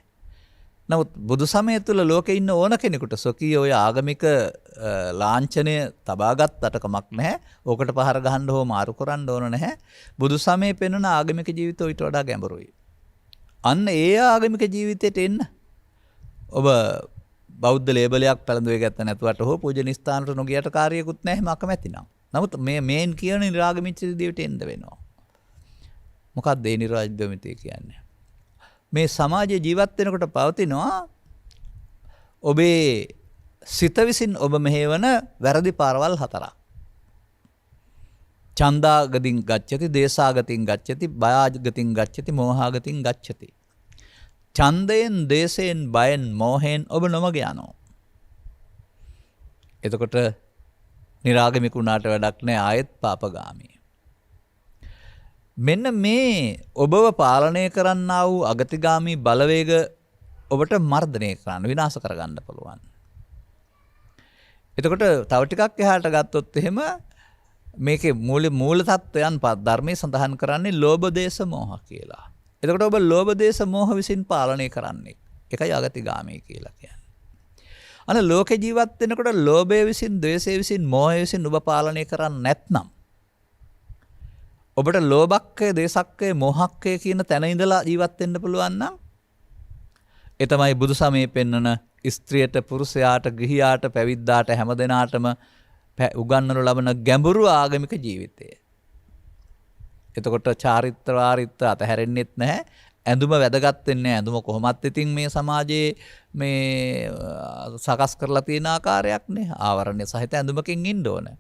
නමුත් බුදු සමය තුළ ලෝකේ ඉන්න ඕන කෙනෙකුට සොකී ඔය ආගමික ලාංඡනය තබාගත්තට කමක් නැහැ. ඕකට පහර ගහන්න හෝ මාරු කරන්න ඕන නැහැ. බුදු සමයේ පෙන්වන ආගමික ජීවිතය ඊට වඩා ගැඹුරුයි. අන්න ඒ ආගමික ජීවිතයට එන්න ඔබ බෞද්ධ ලේබලයක් පැලඳුවේ ගත්ත නැතුවට හෝ පූජනීය ස්ථානට නොගියට කාර්යයකුත් නැහැ එහෙම අකමැති නම්. නමුත් මේන් කියන නිරාගමික ජීවිතයට එන්න වෙනවා. මොකක්ද ඒ නිරාගමිකය කියන්නේ? මේ සමාජයේ ජීවත් වෙනකොට පවතිනවා ඔබේ සිත විසින් ඔබ මෙහෙවන වැරදි පාරවල් හතරක්. ඡන්දාගතින් ගච්ඡති, දේශාගතින් ගච්ඡති, බයාගතින් ගච්ඡති, මෝහාගතින් ගච්ඡති. ඡන්දයෙන්, දේශයෙන්, බයෙන්, මෝහයෙන් ඔබ නොමග යනවා. එතකොට නිරාගමික වුණාට වැඩක් නැහැ, ආයෙත් පාපගාමී. මෙන්න මේ ඔබව පාලනය කරන්නා වූ අගතිගාමී බලවේග ඔබට මර්ධනය කරන්න, විනාශ කරගන්න පුළුවන්. එතකොට තව ටිකක් එහාට ගත්තොත් එහෙම මේකේ මූල තත්වයන් ධර්මයේ සඳහන් කරන්නේ ලෝභ දේශ මොහ කියලා. එතකොට ඔබ ලෝභ දේශ මොහ විසින් පාලනය කරන්නේ. ඒකයි අගතිගාමී කියලා කියන්නේ. අන ලෝකේ ජීවත් වෙනකොට ලෝභය විසින්, ද්වේෂය විසින්, මෝහය විසින් ඔබ පාලනය කරන්නේ නැත්නම් ඔබට ලෝභක්කය, දේශක්කය, මෝහක්කය කියන තැන ඉඳලා ජීවත් වෙන්න පුළුවන් නම් ඒ තමයි බුදු සමයේ පෙන්වන ස්ත්‍රියට, පුරුෂයාට, ගිහියාට, පැවිද්දාට හැමදෙනාටම උගන්වනු ලබන ගැඹුරු ආගමික ජීවිතය. එතකොට චාරිත්‍ර වාරිත්‍ර අතහැරෙන්නෙත් නැහැ. ඇඳුම වැදගත් වෙන්නේ නැහැ. ඇඳුම කොහොමත් ඉතින් මේ සමාජයේ මේ සකස් කරලා තියෙන ආකාරයක් නේ. ආවරණය සහිත ඇඳුමකින් ඉන්න ඕන.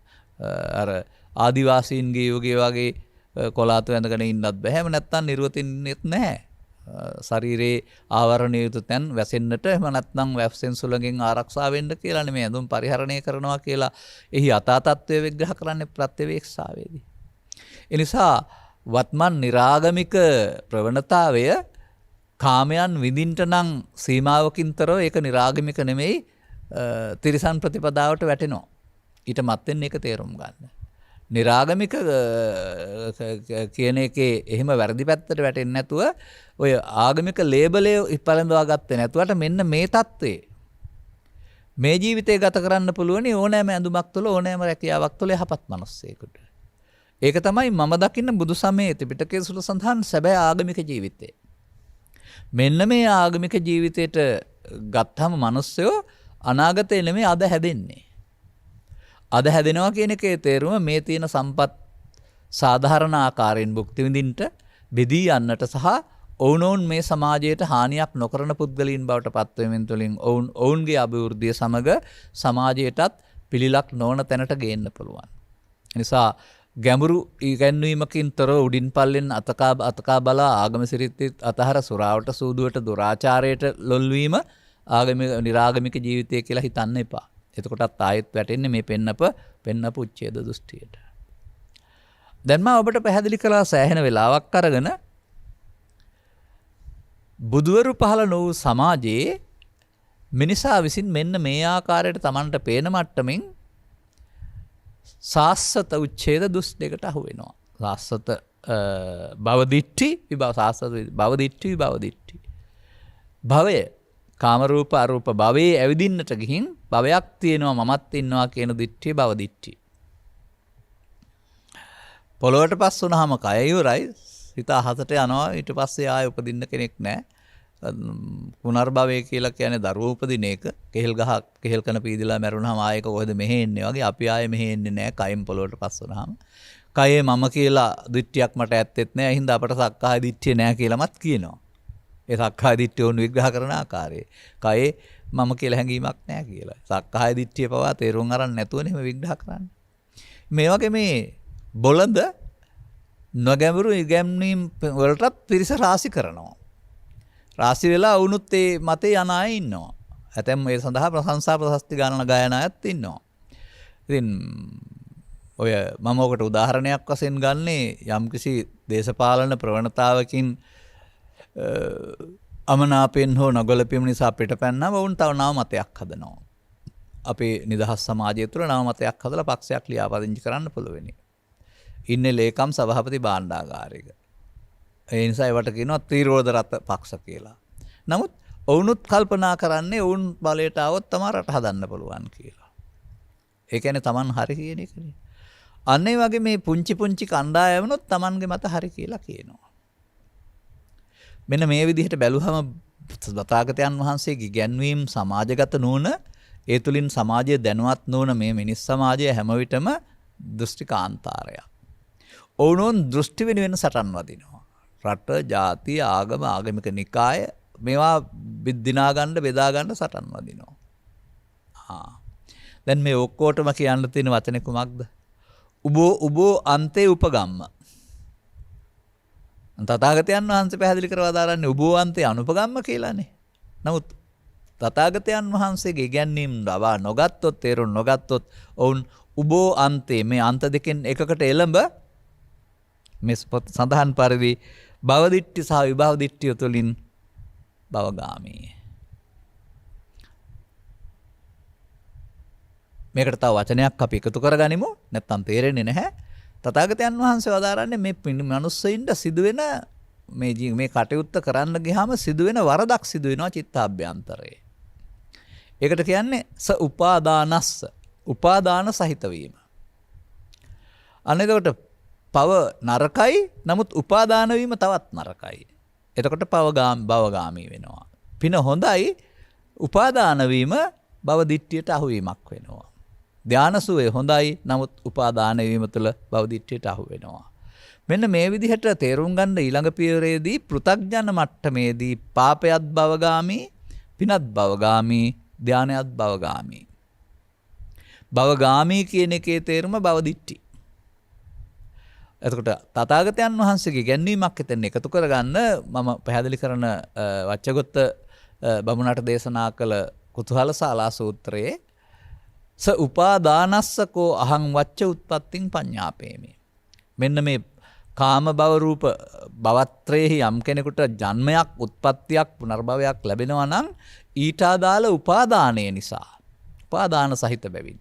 අර ආදිවාසීන්ගේ යුගයේ වගේ කොලාතු ඇඳගෙන ඉන්නත් බෑ. එහෙම නැත්නම් නිර්වතින්නෙත් නැහැ. ශරීරයේ ආවරණය යුතු තැන් වැසෙන්නට, එහෙම නැත්නම් වැස්සෙන් සුළඟෙන් ආරක්ෂා වෙන්න කියලා නෙමෙයි ඇඳුම් පරිහරණය කරනවා කියලා එහි යථා තත්ත්වය විග්‍රහ කරන්නේ ප්‍රත්‍යවේක්ෂාවේදී. ඒ නිසා වත්මන් නිරාගමික ප්‍රවණතාවය කාමයන් විඳින්නට නම් සීමාවකින්තරව ඒක නිරාගමික නෙමෙයි, තිරිසන් ප්‍රතිපදාවට වැටෙනවා. ඊට මත්තෙන් ඒක තේරුම් ගන්න. නිරාගමික කියන එකේ එහෙම වැරදි පැත්තට වැටෙන්නේ නැතුව ඔය ආගමික ලේබලේ ඉපලඳවා ගත්තේ නැතුවට මෙන්න මේ தત્ත්වේ මේ ජීවිතේ ගත කරන්න පුළුවන් ඕනෑම ඇඳුමක් තුළ ඕනෑම රැකියාවක් තුළ යහපත් මිනිස්සෙකුට. ඒක තමයි මම දකින්න බුදුසමයේ ත්‍රිපිටකයේ සුළු සඳහන් සැබෑ ආගමික ජීවිතය. මෙන්න මේ ආගමික ජීවිතයට ගත්තම මිනිස්සයෝ අනාගතේ නෙමෙයි අද හැදෙන්නේ. අද හැදෙනවා කියන එකේ තේරුම මේ තියෙන සම්පත් සාධාරණ ආකාරයෙන් භුක්ති විඳින්නට බෙදී යන්නට සහ ඔවුනොවුන් මේ සමාජයට හානියක් නොකරන පුද්ගලයන් බවට පත්වීමෙන් තුළින් ඔවුන්ගේ අභිවෘද්ධිය සමග සමාජයටත් පිළිලක් නොවන තැනට ගේන්න පුළුවන්. නිසා ගැඹුරු ඉගැන්වීමකින් තොරව උඩින් පල්ලෙන් අතකා බලා ආගම සිරිත් අතහර සුරාවට සූදුවට දුරාචාරයට ලොල්වීම නිරාගමික ජීවිතය කියලා හිතන්න එපා. එතකොටත් ආයෙත් වැටෙන්නේ මේ පෙන්නපු උච්ඡේද දෘෂ්ටියට. දැන් මම ඔබට පැහැදිලි කළා සෑහෙන වෙලාවක් අරගෙන බුදුවරු පහළ නොවූ සමාජයේ මිනිසා විසින් මෙන්න මේ ආකාරයට Tamanට පේන මට්ටමින් සාස්වත උච්ඡේද දෘෂ්ටියකට අහු වෙනවා. සාස්වත භවදිට්ඨි විභව සාස්වත භවදිට්ඨි විභවදිට්ඨි. භවය කාම රූප අරූප භවයේ ඇවිදින්නට ගිහින් භවයක් තියෙනවා මමත් ඉන්නවා කියන දිට්ඨිය භවදිට්ඨි. පොළොවට පස් වුණාම කය ඉවරයි. හිත අහසට යනවා ඊට පස්සේ ආයෙ උපදින්න කෙනෙක් නැහැ. පුනර්භවය කියලා කියන්නේ දරුවෝ උපදින එක. කෙහෙල් කන පීදිලා මැරුණාම ආයෙ කොහෙද මෙහෙ එන්නේ වගේ අපි ආයෙ මෙහෙ එන්නේ නැහැ කයින් පොළොවට පස් වුණාම. කයේ මම කියලා දිට්ඨියක් මට ඇත්තෙත් නැහැ. ඒ හින්දා අපට සක්කාය දිට්ඨිය නැහැ කියලාමත් කියනවා. ඒ සක්කාය දිට්ඨිය උන් විග්‍රහ කරන ආකාරයේ. කයේ මම කියලා හැඟීමක් නැහැ කියලා. සක්කාය දිට්ඨිය පවා තේරුම් අරන් නැතුවනේ මේ විග්‍රහ කරන්නේ. මේ වගේ මේ බොළඳ නොගැඹුරු ඉගැන්වීම් වලටත් පිරිස රාශි කරනවා. රාශි වෙලා වුණුත් ඒ මතේ යන අය ඉන්නවා. ඇතැම් ඒ සඳහා ප්‍රශංසා ප්‍රශස්ති ගණන ගයන අයත් ඉන්නවා. ඉතින් ඔය මම ඔකට උදාහරණයක් වශයෙන් ගන්නේ යම්කිසි දේශපාලන ප්‍රවණතාවකින් අමනාපෙන් හෝ නොගැලපීම නිසා පිටපැන්නම වුන් තව නව මතයක් හදනවා. අපේ නිදහස් සමාජය තුළ නව මතයක් හදලා පක්ෂයක් ලියාපදිංචි කරන්න පුළුවනි. ඉන්නේ ලේකම් සභාපති භාණ්ඩාගාරික. ඒ නිසා ඒවට කියනවා ත්‍රිරෝධ රත පක්ෂ කියලා. නමුත් ඔවුනුත් කල්පනා කරන්නේ ඔවුන් බලයට આવොත් තමයි රට හදන්න පුළුවන් කියලා. ඒ කියන්නේ Taman හරි කියන එකනේ. අන්න ඒ වගේ මේ පුංචි කණ්ඩායමනොත් Tamanගේ මත හරි කියලා කියනවා. මෙන්න මේ විදිහට බැලුවම තථාගතයන් වහන්සේගේ ගැන්වීම් සමාජගත නොවන ඒ තුලින් සමාජය දැනුවත් නොවන මේ මිනිස් සමාජය හැම විටම දෘෂ්ටිකාන්තාරයක්. ඔවුනොන් දෘෂ්ටි වෙන සටන් වදිනවා. රට, ජාති, ආගම, ආගමික නිකාය මේවා දිනා ගන්න බෙදා ගන්න සටන් වදිනවා. දැන් මේ ඔක්කොටම කියන්න තියෙන වචනේ කුමක්ද? උබෝ අන්තේ උපගම්ම. තථාගතයන් වහන්සේ පැහැදිලි කරලා දාරන්නේ උබෝ අන්තේ අනුපගම්ම කියලානේ. නමුත් තථාගතයන් වහන්සේගේ ඉගැන්වීම් ලබා නොගත්තොත් තේරුම් නොගත්තොත් ඔවුන් උබෝ අන්තේ මේ අන්ත දෙකෙන් එකකට එළඹ මේ සඳහන් පරිදි භවදිට්ඨි සහ විභවදිට්ඨිය තුළින් භවගාමී. මේකට තව වචනයක් අපි එකතු කරගනිමු නැත්නම් තේරෙන්නේ නැහැ. තථාගතයන් වහන්සේ වදාරන්නේ මේ මිනිස්සුන්ට සිදුවෙන මේ කටයුත්ත කරන්න ගියාම සිදුවෙන වරදක් සිදු වෙනවා චිත්තාභ්‍යන්තරයේ. ඒකට කියන්නේ උපාදානස්ස උපාදාන සහිත වීම. අන්න එතකොට පව නරකයි නමුත් උපාදාන වීම තවත් නරකයි. එතකොට භවගාමී වෙනවා. පින හොඳයි උපාදාන වීම භව දිට්ඨියට අහු වීමක් වෙනවා. ධානසුවේ හොඳයි නමුත් උපාදාන වීම තුළ භව දිට්ඨියට අහු වෙනවා. මෙන්න මේ විදිහට තේරුම් ගන්න ඊළඟ පියවරේදී පෘථග්ජන මට්ටමේදී පාපයත් භවගාමී පිනත් භවගාමී ධානයත් භවගාමී. භවගාමී කියන එකේ තේරුම භව දිට්ඨි. එතකොට තථාගතයන් වහන්සේගේ ගැන්වීමක් එතන එකතු කරගන්න මම පැහැදිලි කරන වච්චගොත්ත බමුණට දේශනා කළ කුතුහල ශාලා සූත්‍රයේ උපාදානස්සකෝ අහං වච්ච උත්පත්තිං පඤ්ඤාපේමි. මෙන්න මේ කාම භව රූප භවත්‍රයේහි යම් කෙනෙකුට ජන්මයක් උත්පත්තියක් පුනර්භවයක් ලැබෙනවා නම් ඊට අදාළ උපාදානය නිසා උපාදාන සහිත බැවින්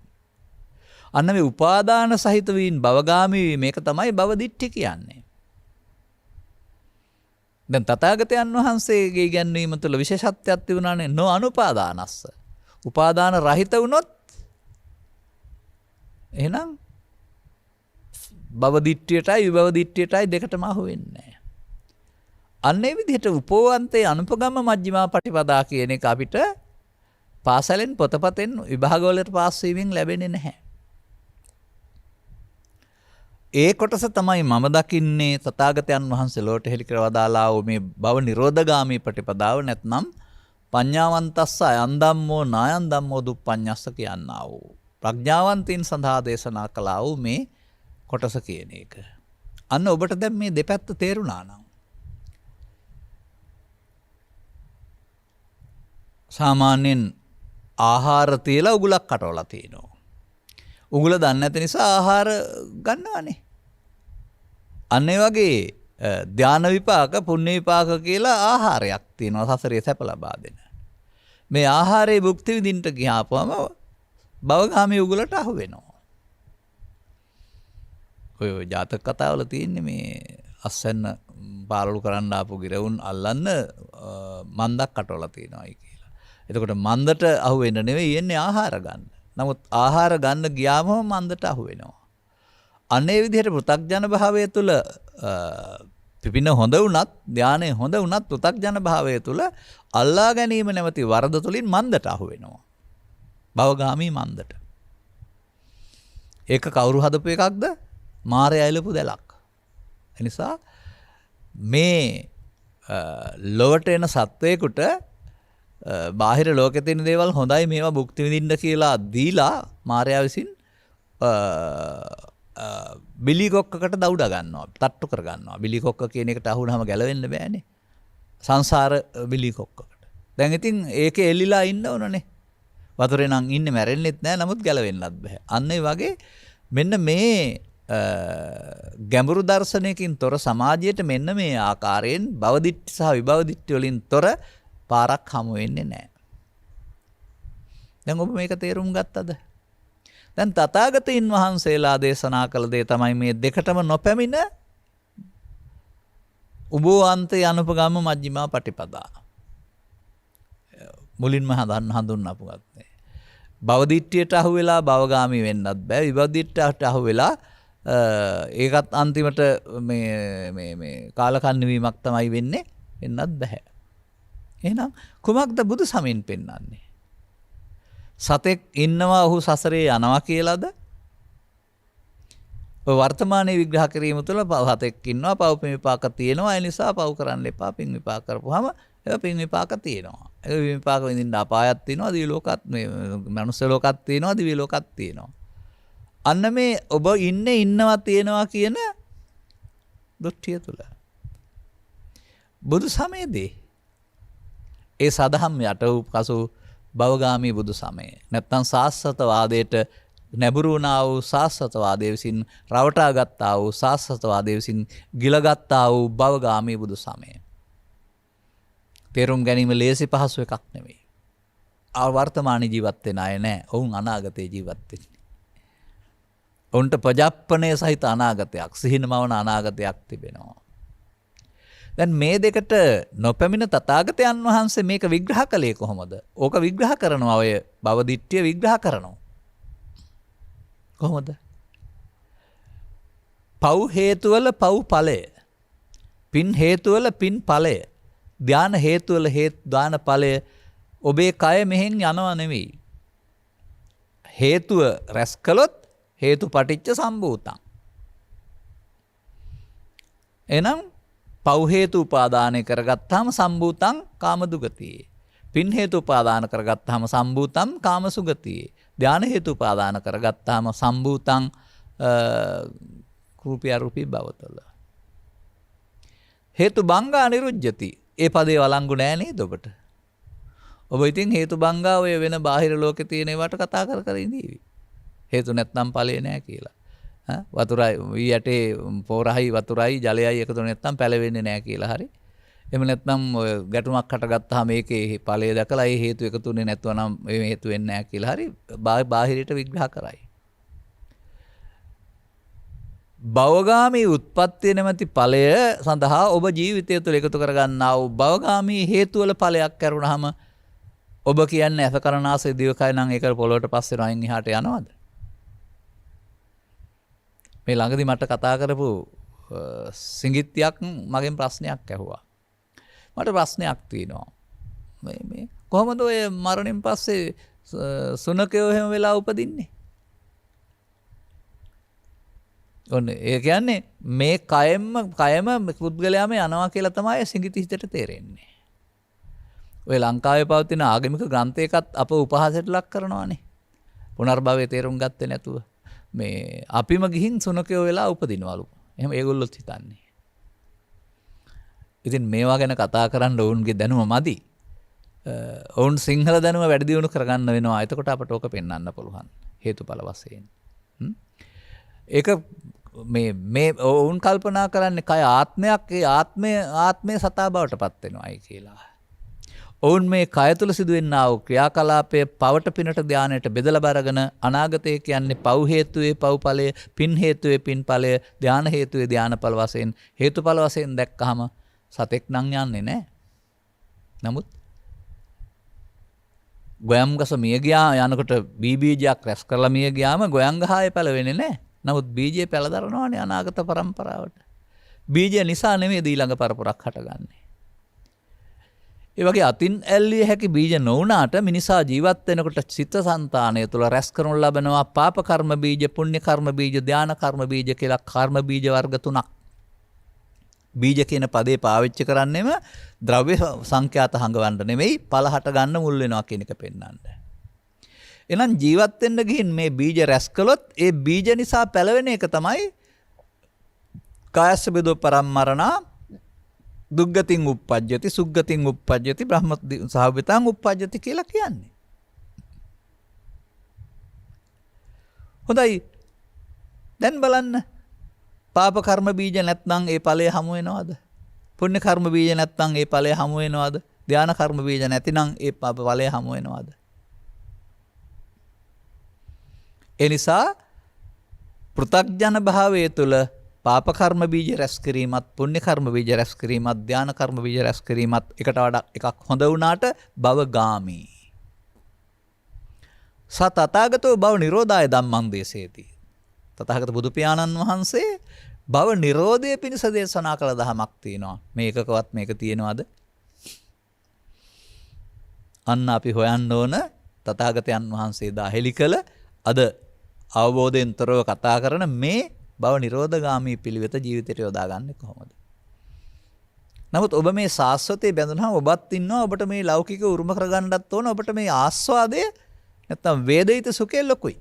අන්න මේ උපාදාන සහිත වීම භවගාමී වීම මේක තමයි භව දිට්ඨි කියන්නේ. දැන් තථාගතයන් වහන්සේගේ ඉගැන්වීම තුළ විශේෂත්වයක් තිබුණානේ නොඅනුපාදානස්ස. උපාදාන රහිත වුණොත් එහෙනම් භව දිට්ඨියටයි විභව දිට්ඨියටයි දෙකටම අහු වෙන්නේ නැහැ. අන්න ඒ විදිහට උපෝවන්තේ අනුපගම මජ්ක්‍ධිමා පටිපදා කියන එක අපිට පාසලෙන් පොතපතෙන් විභාගවලට පාස් වීමෙන් ලැබෙන්නේ නැහැ. ඒ කොටස තමයි මම දකින්නේ තථාගතයන් වහන්සේ ලෝට හෙළි කර වදාලා වූ මේ භව නිරෝධගාමී ප්‍රතිපදාව නැත්නම් පඤ්ඤාවන්තස්ස අයං ධම්මෝ නායං ධම්මෝ දුප්පඤ්ඤස්ස කියනා වූ ප්‍රඥාවන්තයින් සඳහා දේශනා කළා වූ මේ කොටස කියන එක. අන්න ඔබට දැන් මේ දෙපැත්ත තේරුණා නම් සාමාන්‍යයෙන් ආහාර තියලා උගුලක් කටවලා තිනවා. උගුල දන්නේ නැති නිසා ආහාර ගන්නවානේ. අන්න ඒ වගේ ධාන විපාක පුණ්‍ය විපාක කියලා ආහාරයක් තියෙනවා සසරේ සැප ලබා දෙන. මේ ආහාරයේ භුක්ති විඳින්න ගියාපුවම භවගාමී උගලට අහු වෙනවා. ඔය ජාතක කතාවල තියෙන්නේ මේ අස්සන්න පාරළු කරන්න ආපු ගිරවුන් අල්ලන්න මන්දක් කටවලා තියෙනවායි කියලා. එතකොට මන්දට අහු වෙන්න නෙවෙයි යන්නේ ආහාර ගන්න. නමුත් ආහාර ගන්න ගියාම මන්දට අහු වෙනවා. අනේ විදිහට පෘථග්ජන භාවය තුළ පිපින හොඳ වුණත් ධානය හොඳ වුණත් පෘථග්ජන භාවය තුළ අල්ලා ගැනීම නැමැති වරද තුළින් මන්දට අහු වෙනවා. භවගාමී මන්දට. ඒක කවුරු හදපු එකක්ද? මාරයා එලපු දැලක්. එනිසා මේ ලොවට එන සත්වයකට බාහිර ලෝකෙ තියෙන දේවල් හොඳයි මේවා භුක්ති විඳින්න කියලා දීලා මාරයා විසින් බිලි කොක්කකට දවුඩ ගන්නවා, තට්ටු කර ගන්නවා. බිලි කොක්ක කියන එකට අහුනහම ගැලවෙන්න බෑනේ. සංසාර බිලි කොක්කකට. දැන් ඉතින් ඒකේ එල්ලිලා ඉන්න ඕනනේ. වතුරේ නම් ඉන්නේ මැරෙන්නෙත් නෑ, නමුත් ගැලවෙන්නත් බෑ. අන්න ඒ වගේ මෙන්න මේ ගැඹුරු දර්ශනයකින් තොර සමාජයට මෙන්න මේ ආකාරයෙන් භවදිට්ඨි සහ විභවදිට්ඨි වලින් තොර පාරක් හමු වෙන්නේ නැහැ. දැන් ඔබ මේක තේරුම් ගත්තද? දැන් තථාගතයන් වහන්සේලා දේශනා කළ දේ තමයි මේ දෙකටම නොපැමිණ උභෝන්තේ අනුපගම මජ්ක්‍ධිමා පටිපදා. මුලින්ම හඳුන්වපු ගත්තේ. භවදිට්ඨියට අහු වෙලා භවගාමී වෙන්නත් බෑ. විභවදිට්ඨියට අහු වෙලා ඒකත් අන්තිමට මේ කාලකන්ණි වීමක් තමයි වෙන්නේ. වෙන්නත් බෑ. එහෙනම් කුමක්ද බුදු සමයෙන් පෙන්වන්නේ? සතෙක් ඉන්නවා ඔහු සසරේ යනවා කියලාද? ඔය වර්තමානයේ විග්‍රහ කිරීම තුළ සතෙක් ඉන්නවා, පව් පින් විපාක තියෙනවා. ඒ නිසා පව් කරන්න එපා. පින් විපාක කරපුවාම ඒක පින් විපාක තියෙනවා. ඒක විපාක විඳින්න අපායක් තියෙනවා, දිව්‍ය ලෝකත් මේ මනුස්ස ලෝකත් තියෙනවා, දිව්‍ය ලෝකත් තියෙනවා. අන්න මේ ඔබ ඉන්නවා තියෙනවා කියන දෘෂ්ටිය තුළ බුදු සමයේදී ඒ සදහම් යට වූ පසු භවගාමී බුදු සමය නැත්තම් සාස්වතවාදයට නැඹුරු වුණා වූ සාස්වතවාදයේ විසින් රවටා ගත්තා වූ සාස්වතවාදයේ විසින් ගිලගත්තා වූ භවගාමී බුදු සමය. තේරුම් ගැනීම ලේසි පහසු එකක් නෙවෙයි. වර්තමානයේ ජීවත් වෙන අය නෑ. ඔවුන් අනාගතේ ජීවත් වෙන්නේ. ඔවුන්ට ප්‍රජාප්පණය සහිත අනාගතයක්, සිහිනමවන අනාගතයක් තිබෙනවා. දැන් මේ දෙකට නොපැමිණ තථාගතයන් වහන්සේ මේක විග්‍රහ කළේ කොහොමද? ඕක විග්‍රහ කරනවා ඔය භවදිට්ඨිය විග්‍රහ කරනවා. කොහොමද? පව් හේතුවල පව් ඵලය. පින් හේතුවල පින් ඵලය. ධාන හේතුවල ධාන ඵලය. ඔබේ කය මෙහෙන් යනවා නෙවෙයි. හේතුව රැස් කළොත් හේතු පටිච්ච සම්භූතං. එනම් පව් හේතු උපාදානය කරගත්තාම සම්භූතං කාමදුගතියේ. පින් හේතු උපාදාන කරගත්තාම සම්භූතං කාමසුගතියේ. ධාන හේතු උපාදාන කරගත්තාම සම්භූතං රූපී අරූපී භවතල. හේතු බංගා නිරුජ්ජති. ඒ පදේ වළංගු නෑ නේද ඔබට? ඔබ ඉතින් හේතු බංගා ඔය වෙන බාහිර ලෝකේ තියෙන ඒවාට කතා කර ඉඳීවි. හේතු නැත්නම් ඵලේ නෑ කියලා. වතුරයි වී යටේ පොරහයි වතුරයි ජලයයි එකතු නැත්නම් පැලවෙන්නේ නෑ කියලා හරි. එහෙම නැත්නම් ඔය ගැටුමක් හටගත්තාම මේකේ ඵලය දැකලා ඒ හේතු එකතුනේ නැතුව නම් මේ හේතු වෙන්නේ නෑ කියලා හරි බාහිරයට විග්‍රහ කරයි. භවගාමී උත්පත්තිය නැමැති ඵලය සඳහා ඔබ ජීවිතය තුළ එකතු කරගන්නා වූ භවගාමී හේතු වල ඵලයක් කරුණාම ඔබ කියන්නේ ඇස කන නාසය දිවකය නම් ඒක පොළොවට පස්සේ රයින් එහාට යනවද? මේ ළඟදි මට කතා කරපු සිඟිත්තියක් මගෙන් ප්‍රශ්නයක් ඇහුවා. මට ප්‍රශ්නයක් තියෙනවා. මේ කොහොමද ඔය මරණයෙන් පස්සේ සුනකයෝ එහෙම වෙලා උපදින්නේ? ඔන්න ඒ කියන්නේ මේ කයම පුද්ගලයාම යනවා කියලා තමයි සිඟිති හිතට තේරෙන්නේ. ඔය ලංකාවේ පවතින ආගමික ග්‍රන්ථයකත් අප උපහාසයට ලක් කරනවානේ. පුනර්භවයේ තේරුම් ගත්තේ නැතුව. මේ අපිම ගිහින් සුනකයෝ වෙලා උපදිනවලු. එහෙම ඒගොල්ලොත් හිතන්නේ. ඉතින් මේවා ගැන කතා කරන්න ඔවුන්ගේ දැනුම මදි. ඔවුන් සිංහල දැනුම වැඩි දියුණු කරගන්න වෙනවා. එතකොට අපට ඕක පෙන්වන්න පුළුවන්. හේතුඵල වශයෙන්. ඒක මේ ඔවුන් කල්පනා කරන්නේ කය ආත්මයක්, ඒ ආත්මය සතා බවට පත් වෙනවායි කියලා. ඔවුන් මේ කය තුල සිදුවෙනා වූ ක්‍රියාකලාපයේ පවට පිනට ධානයට බෙදලා බරගෙන අනාගතය කියන්නේ පව් හේතුවේ පව් ඵලය, පින් හේතුවේ පින් ඵලය, ධාන හේතුවේ ධාන ඵල වශයෙන් හේතුඵල වශයෙන් දැක්කහම සතෙක් නම් යන්නේ නැහැ. නමුත් ගොයම් ගස මිය ගියා යනකොට බීජයක් රැස් කරලා මිය ගියාම ගොයම් ගහේ පැල වෙන්නේ නැහැ. නමුත් බීජේ පැල දරනවානේ අනාගත පරම්පරාවට. බීජය නිසා නෙමෙයි ඊළඟ පරපුරක් හටගන්නේ. ඒ වගේ අතින් ඇල්ලිය හැකි බීජ නොවුනාට මිනිසා ජීවත් වෙනකොට චිත්තසංතානය තුළ රැස් කරනු ලබනවා පාප කර්ම බීජ, පුණ්‍ය කර්ම බීජ, ධාන කර්ම බීජ කියලා කර්ම බීජ වර්ග 3ක්. බීජ කියන පදේ පාවිච්චි කරන්නේම ද්‍රව්‍ය සංඛ්‍යාත හංගවන්න නෙමෙයි, ඵල හට ගන්න මුල් වෙනවා කියන එක පෙන්වන්න. එහෙනම් ජීවත් වෙන්න ගිහින් මේ බීජ රැස් කළොත් ඒ බීජ නිසා පැලවෙන එක තමයි කායස්ස බෙදෝ පරම්මරණා දුග්ගතින් උප්පජ්ජති සුග්ගතින් උප්පජ්ජති බ්‍රහ්ම සහවිතං උප්පජ්ජති කියලා කියන්නේ. හොඳයි. දැන් බලන්න. පාප කර්ම බීජ නැත්නම් ඒ ඵලය හමු වෙනවද? පුණ්‍ය කර්ම බීජ නැත්නම් ඒ ඵලය හමු වෙනවද? ධාන කර්ම බීජ නැතිනම් ඒ ඵලය හමු වෙනවද? ඒ නිසා පෘථග්ජන භාවයේ තුල පාප කර්ම බීජ රැස් කිරීමත්, පුණ්‍ය කර්ම බීජ රැස් කිරීමත්, ධාන කර්ම බීජ රැස් කිරීමත් එකට වඩා එකක් හොඳ වුණාට භවගාමී. සතතාගතෝ භව නිරෝධාය ධම්මං දේශේති. තථාගත බුදු පියාණන් වහන්සේ භව නිරෝධය පිණිස දේශනා කළ දහමක් තියෙනවා. මේකකවත් මේක තියෙනවද? අන්න අපි හොයන්න ඕන තථාගතයන් වහන්සේ දාහෙලි කළ අද අවබෝධයෙන් තොරව කතා කරන මේ භව නිරෝධගාමී පිළිවෙත ජීවිතයට යොදාගන්නේ කොහොමද? නමුත් ඔබ මේ සාස්වතේ බැඳුනහම ඔබත් ඉන්නවා. ඔබට මේ ලෞකික උරුම කරගන්නත් ඕන. ඔබට මේ ආස්වාදය නැත්තම් වේදිත සුඛය ලොකුයි.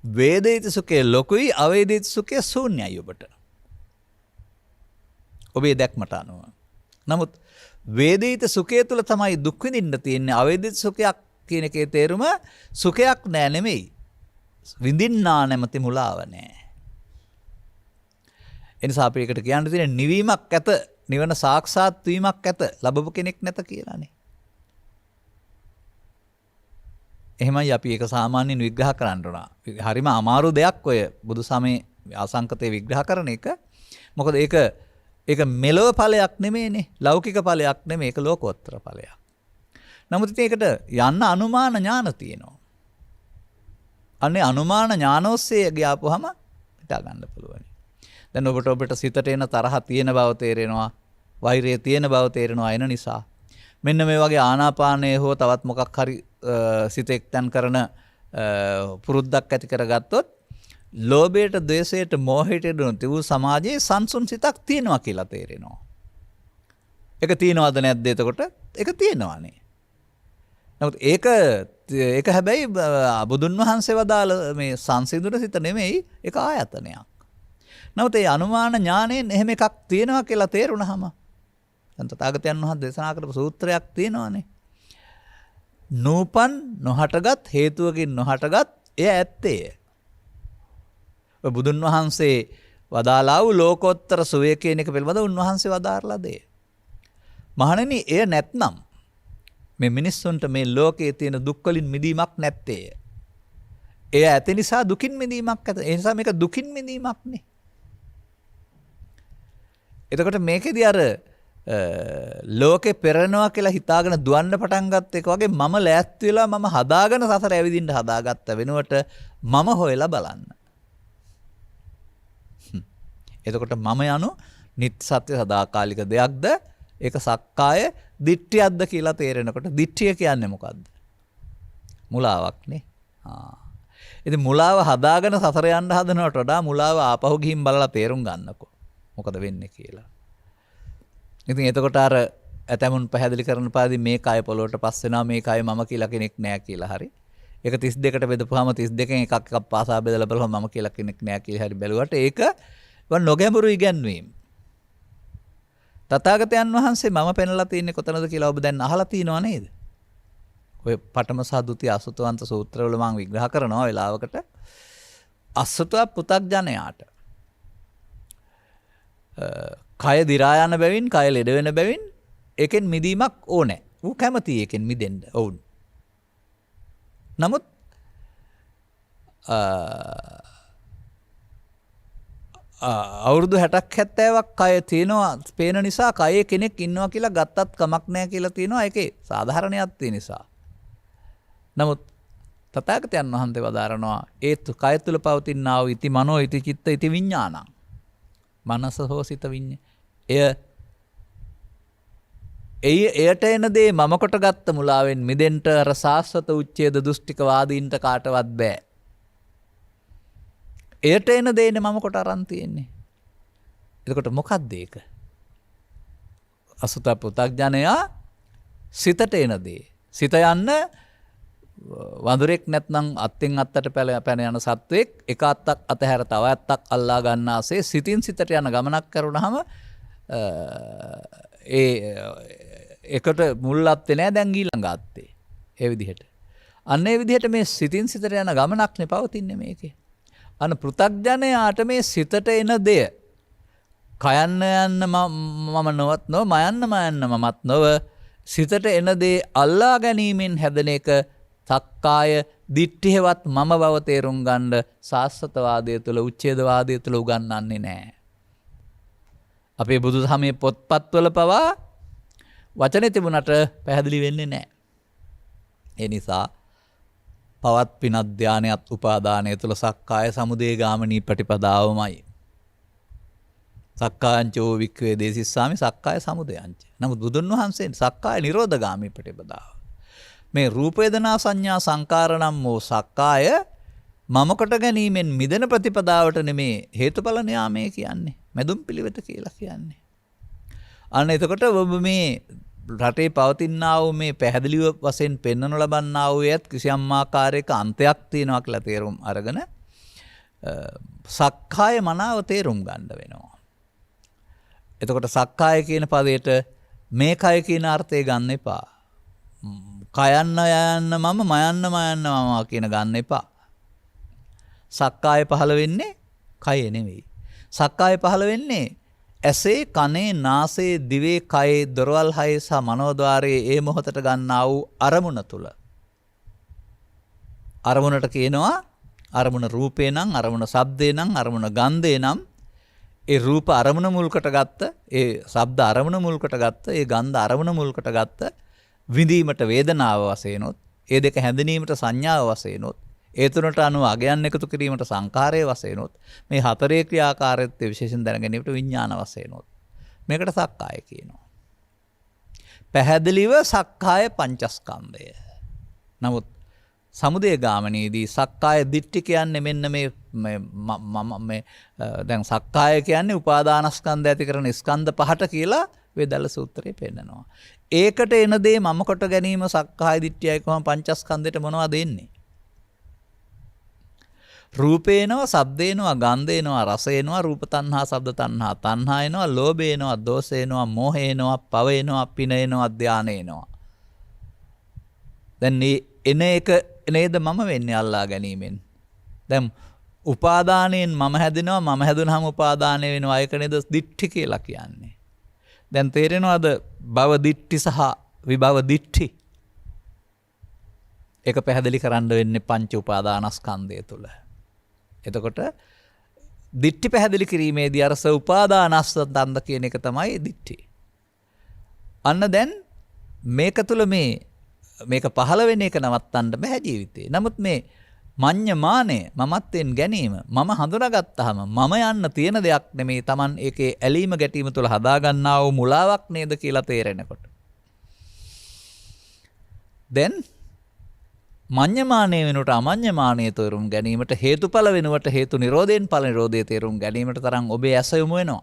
වේදිත සුඛය ලොකුයි, අවේදිත සුඛය ශූන්‍යයි ඔබට. ඔබේ දැක්මට අනුව. නමුත් වේදිත සුඛය තුල තමයි දුක් විඳින්න තියෙන්නේ. අවේදිත සුඛයක් කියන එකේ තේරුම සුඛයක් නෑ නෙමෙයි. විඳින්නා නැමැති මුලාව නෑ. එනිසා අපි එකට කියන්න තියෙන නිවීමක් ඇත, නිවන සාක්ෂාත් වීමක් ඇත, ලැබපු කෙනෙක් නැත කියලානේ. එහෙමයි අපි ඒක සාමාන්‍යයෙන් විග්‍රහ කරන්න ඕන. හරිම අමාරු දෙයක් ඔය බුදු සමයේ අසංකතේ විග්‍රහ කරන එක. මොකද ඒක මෙලොව ඵලයක් නෙමෙයිනේ, ලෞකික ඵලයක් නෙමෙයි, ඒක ලෝකෝත්තර ඵලයක්. නමුත් ඉතින් ඒකට යන්න අනුමාන ඥාන තියෙනවා. අනේ අනුමාන ඥාන ඔස්සේ ගියාපුවාම හිතා ගන්න පුළුවන්. දැන් ඔබට සිතට එන තරහ තියෙන බව තේරෙනවා, වෛරය තියෙන බව තේරෙනවා. එන නිසා මෙන්න මේ වගේ ආනාපානයේ හෝ තවත් මොකක් හරි සිත එක්තන් කරන පුරුද්දක් ඇති කරගත්තොත් ලෝභයට, ද්වේෂයට, මෝහයට දුණු සමාජයේ සංසුන් සිතක් තියෙනවා කියලා තේරෙනවා. ඒක තියෙනවද නැද්ද? එතකොට ඒක තියෙනවානේ. නමුත් ඒක හැබැයි බුදුන් වහන්සේ වදාළ මේ සංසිඳුන සිත නෙමෙයි, ඒක ආයතනයක්. නමුත් ඒ අනුමාන ඥාණයෙන් එහෙම එකක් තියෙනවා කියලා තේරුණාම දැන් තථාගතයන් වහන්සේ දේශනා කරපු සූත්‍රයක් තියෙනවානේ. නූපන් නොහටගත් හේතුවකින් නොහටගත් එය ඇත්තේය. බුදුන් වහන්සේ වදාළා වූ ලෝකෝත්තර සුවය කියන එක පිළිබඳ උන්වහන්සේ වදාරලා දෙය. මහණෙනි, එය නැත්නම් මේ මිනිස්සුන්ට මේ ලෝකයේ තියෙන දුක් වලින් මිදීමක් නැත්තේය. ඒ ඇති නිසා දුකින් මිදීමක් ඇත. ඒ නිසා මේක දුකින් මිදීමක් නේ. එතකොට මේකෙදි අර ලෝකේ පෙරනවා කියලා හිතාගෙන දුවන්න පටන් ගත්ත එක වගේ මම ලෑස්ති වෙලා මම හදාගෙන සසර ඇවිදින්න හදාගත්ත වෙනුවට මම හොයලා බලන්න. එතකොට මම යනු නිත්‍ය සත්‍ය සදාකාලික දෙයක්ද? ඒක සක්කාය දිට්ඨියක්ද කියලා තේරෙනකොට දිට්ඨිය කියන්නේ මොකද්ද? මුලාවක් නේ. ඉතින් මුලාව හදාගෙන සසර යන්න හදනවට වඩා මුලාව ආපහු ගිහින් බලලා තේරුම් ගන්නකො. මොකද වෙන්නේ කියලා. ඉතින් එතකොට අර ඇතමුන් පැහැදිලි කරන පාදී මේ කය පොළොවට පස් වෙනවා මේ කය මම කියලා කෙනෙක් නෑ කියලා හරි. ඒක 32කට බෙදපුවාම 32කින් එකක් පාසා බෙදලා බලුවම මම කියලා කෙනෙක් නෑ කියලා හරි බැලුවට ඒක නොගැඹුරු ඉගැන්වීම. තථාගතයන් වහන්සේ මම පෙන්ලා තියන්නේ කොතනද කියලා ඔබ දැන් අහලා තියෙනව නේද? ඔය පඨම සහ ဒုတိ ය අසුතවන්ත සූත්‍රවල මම විග්‍රහ කරනවා වෙලාවකට අසුතව පු탁ජනයාට කය දිරා යන බැවින් කය ලෙඩ වෙන බැවින් ඒකෙන් මිදීමක් ඕනේ. ඌ කැමති ඒකෙන් මිදෙන්න. ඔවුන්. නමුත් අවුරුදු 60ක් 70ක් කය තියෙනවා පේන නිසා කයේ කෙනෙක් ඉන්නවා කියලා ගත්තත් කමක් නැහැ කියලා තියෙනවා. ඒකේ සාධාරණයක් තියෙන නිසා. නමුත් තථාගතයන් වහන්සේ වදාරනවා ඒ කය තුල පවතිනා වූ ඉති මනෝ ඉති චිත්ත ඉති විඥානං මනස හෝ සිත විඤ්ඤාණය එයට එන දේ මම කොට ගත්ත මුලාවෙන් මිදෙන්න අර සාස්වත උච්ඡේද දුෂ්ටික වාදීන්ට කාටවත් බෑ. එයට එන දේනේ මම කොට අරන් තියෙන්නේ. එතකොට මොකක්ද ඒක? අසුත පු탁ජනයා සිතට එන දේ. සිත යන්න වඳුරෙක් නැත්නම් අත්ෙන් අත්තට පැන යන සත්වෙක් එක අත්තක් අතහැර තව අත්තක් අල්ලා ගන්නාසේ සිතින් සිතට යන ගමනක් කරුණාම ඒ එකට මුල් අත්තේ නෑ දැන් ඊළඟ අත්තේ. ඒ විදිහට. අන්න ඒ විදිහට මේ සිතින් සිතට යන ගමනක් නේ පවතින්නේ මේකේ. අන්න පෘථග්ජනයාට මේ සිතට එන දෙය කයන්න යන්න මම නොවත් නොව මයන්න මමත් නොව සිතට එන දේ අල්ලා ගැනීමෙන් හැදෙන එක සක්කාය දිට්ඨියවත් මම බව තේරුම් ගන්න සාස්වතවාදය තුළ උච්ඡේදවාදය තුළ උගන්වන්නේ නැහැ. අපේ බුදුදහමේ පොත්පත්වල පවා වචනේ තිබුණට පැහැදිලි වෙන්නේ නැහැ. ඒ නිසා පවත් පිනක් ධානයත් උපාදානය තුළ සක්කාය සමුදය ගාමිනී ප්‍රතිපදාවමයි. සක්කායංචෝ වික්ඛවේ දේසිස්සාමි සක්කාය සමුදයංච. නමුත් බුදුන් වහන්සේ සක්කාය නිරෝධ ගාමී ප්‍රතිපදාව. මේ රූප වේදනා සංඥා සංකාර නම් වූ සක්කාය මම කොට ගැනීමෙන් මිදෙන ප්‍රතිපදාවට නෙමේ හේතුඵල න්යාමයේ කියන්නේ. මැදුම් පිළිවෙත කියලා කියන්නේ. අන්න එතකොට ඔබ මේ රටේ පවතිනා වූ මේ පැහැදිලිව වශයෙන් පෙන්වනු ලබන්නා වූ යත් කිසියම් ආකාරයක අන්තයක් තියෙනවා කියලා තේරුම් අරගෙන සක්කාය මනාව තේරුම් ගන්න වෙනවා. එතකොට සක්කාය කියන පදයට මේ කය කියන අර්ථය ගන්න එපා. කයන්න යන්න මම මයන්න මම කියන ගන්න එපා. සක්කාය පහළ වෙන්නේ කයේ නෙවෙයි. සක්කාය පහළ වෙන්නේ ඇසේ කනේ නාසයේ දිවේ කයේ දොරවල් හයේ සහ මනෝද්වාරයේ ඒ මොහොතට ගන්නා වූ අරමුණ තුල. අරමුණට කියනවා අරමුණ රූපේ නම් අරමුණ ශබ්දේ නම් අරමුණ ගන්ධේ නම් ඒ රූප අරමුණ මුල්කට ගත්ත ඒ ශබ්ද අරමුණ මුල්කට ගත්ත ඒ ගන්ධ අරමුණ මුල්කට ගත්ත විඳීමට වේදනාව වශයෙන්ොත් ඒ දෙක හැඳිනීමට සංඥාව වශයෙන්ොත් ඒ තුනට අනුව අගයන් එකතු කිරීමට සංඛාරයේ වශයෙන්ොත් මේ හතරේ ක්‍රියාකාරීත්වය විශේෂයෙන් දැන ගැනීමට විඥාන වශයෙන්ොත් මේකට සක්කාය කියනවා. පැහැදිලිව සක්කාය පංචස්කන්ධය. නමුත් සමුදය ගාමනේදී සක්කාය දිට්ඨි කියන්නේ මෙන්න මේ දැන් සක්කාය කියන්නේ උපාදානස්කන්ධ ඇති කරන ස්කන්ධ පහට කියලා වේදල්ල සූත්‍රයේ පෙන්නනවා. ඒකට එන දේ මම කොට ගැනීම සක්කාය දිට්ඨියයි කොහොම පංචස්කන්ධයට මොනවද එන්නේ? රූපේනවා, ශබ්දේනවා, ගන්ධේනවා, රසේනවා, රූප තණ්හා, ශබ්ද තණ්හා, තණ්හා එනවා, ලෝභේනවා, දෝෂේනවා, මෝහේනවා, පවේනවා, පිනේනවා, ධානේනවා. දැන් මේ එන එක නේද මම වෙන්නේ අල්ලා ගැනීමෙන්. දැන් උපාදානයෙන් මම හැදෙනවා, මම හැදුනහම උපාදානය වෙනවා. ඒක නේද දිට්ඨි කියලා කියන්නේ. දැන් තේරෙනවද භව දිට්ඨි සහ විභව දිට්ඨි? ඒක පැහැදිලි කරන්න වෙන්නේ පංච උපාදානස්කන්ධය තුළ. එතකොට දිට්ඨි පැහැදිලි කිරීමේදී අර උපාදානස්කන්ධ කියන එක තමයි දිට්ඨි. අන්න දැන් මේක තුළ මේක පහළ වෙන එක නවත්තන්න බෑ ජීවිතේ. නමුත් මේ මඤ්ඤමානය මමත්වෙන් ගැනීම මම හඳුනාගත්තාම මම යන්න තියෙන දෙයක් නෙමේ. Taman ඒකේ ඇලීම ගැටීම තුළ හදාගන්නා වූ මුලාවක් නේද කියලා තේරෙනකොට. දැන් මඤ්ඤමානය වෙනුවට අමඤ්ඤමානය තේරුම් ගැනීමට හේතුඵල වෙනුවට හේතු නිරෝධයෙන් ඵල නිරෝධය තේරුම් ගැනීමට තරම් ඔබේ ඇස යොමු වෙනවා.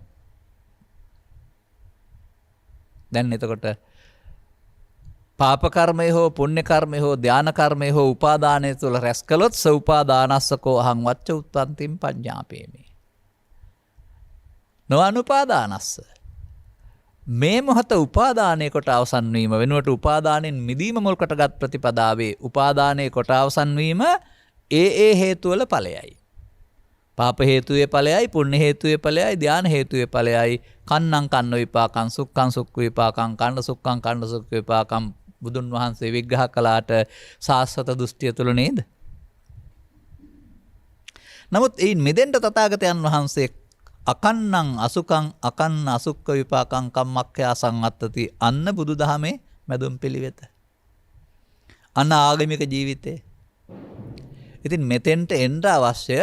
දැන් එතකොට පාප කර්මය හෝ පුණ්‍ය කර්මය හෝ ධාන කර්මය හෝ උපාදානය තුළ රැස් කළොත් සෝපාදානස්සකෝ අහං වච්ච උත්පන්තිම් පඤ්ඤාපේමි. නොඅනුපාදානස්ස මේ මොහත උපාදානයේ කොට අවසන් වීම වෙනුවට උපාදානෙන් මිදීම මුල් කොටගත් ප්‍රතිපදාවේ උපාදානයේ කොට අවසන් වීම ඒ හේතු වල ඵලයයි. පාප හේතුවේ ඵලයයි, පුණ්‍ය හේතුවේ ඵලයයි, ධාන හේතුවේ ඵලයයි. කන්නං කන්න විපාකං, සුක්ඛං සුක්ඛ විපාකං, කන්න සුක්ඛං කන්න සුක්ඛ විපාකං බුදුන් වහන්සේ විග්‍රහ කළාට සාස්වත දෘෂ්ටිය තුල නේද? නමුත් ඒ මෙදෙන්ට තථාගතයන් වහන්සේ අකන්නං අසුකං අකන්න අසුක්ඛ විපාකං කම්මක්ඛයා සංවත්තති අන්න බුදුදහමේ මැදුම් පිළිවෙත. අන්න ආගමික ජීවිතේ. ඉතින් මෙතෙන්ට එන්න අවශ්‍ය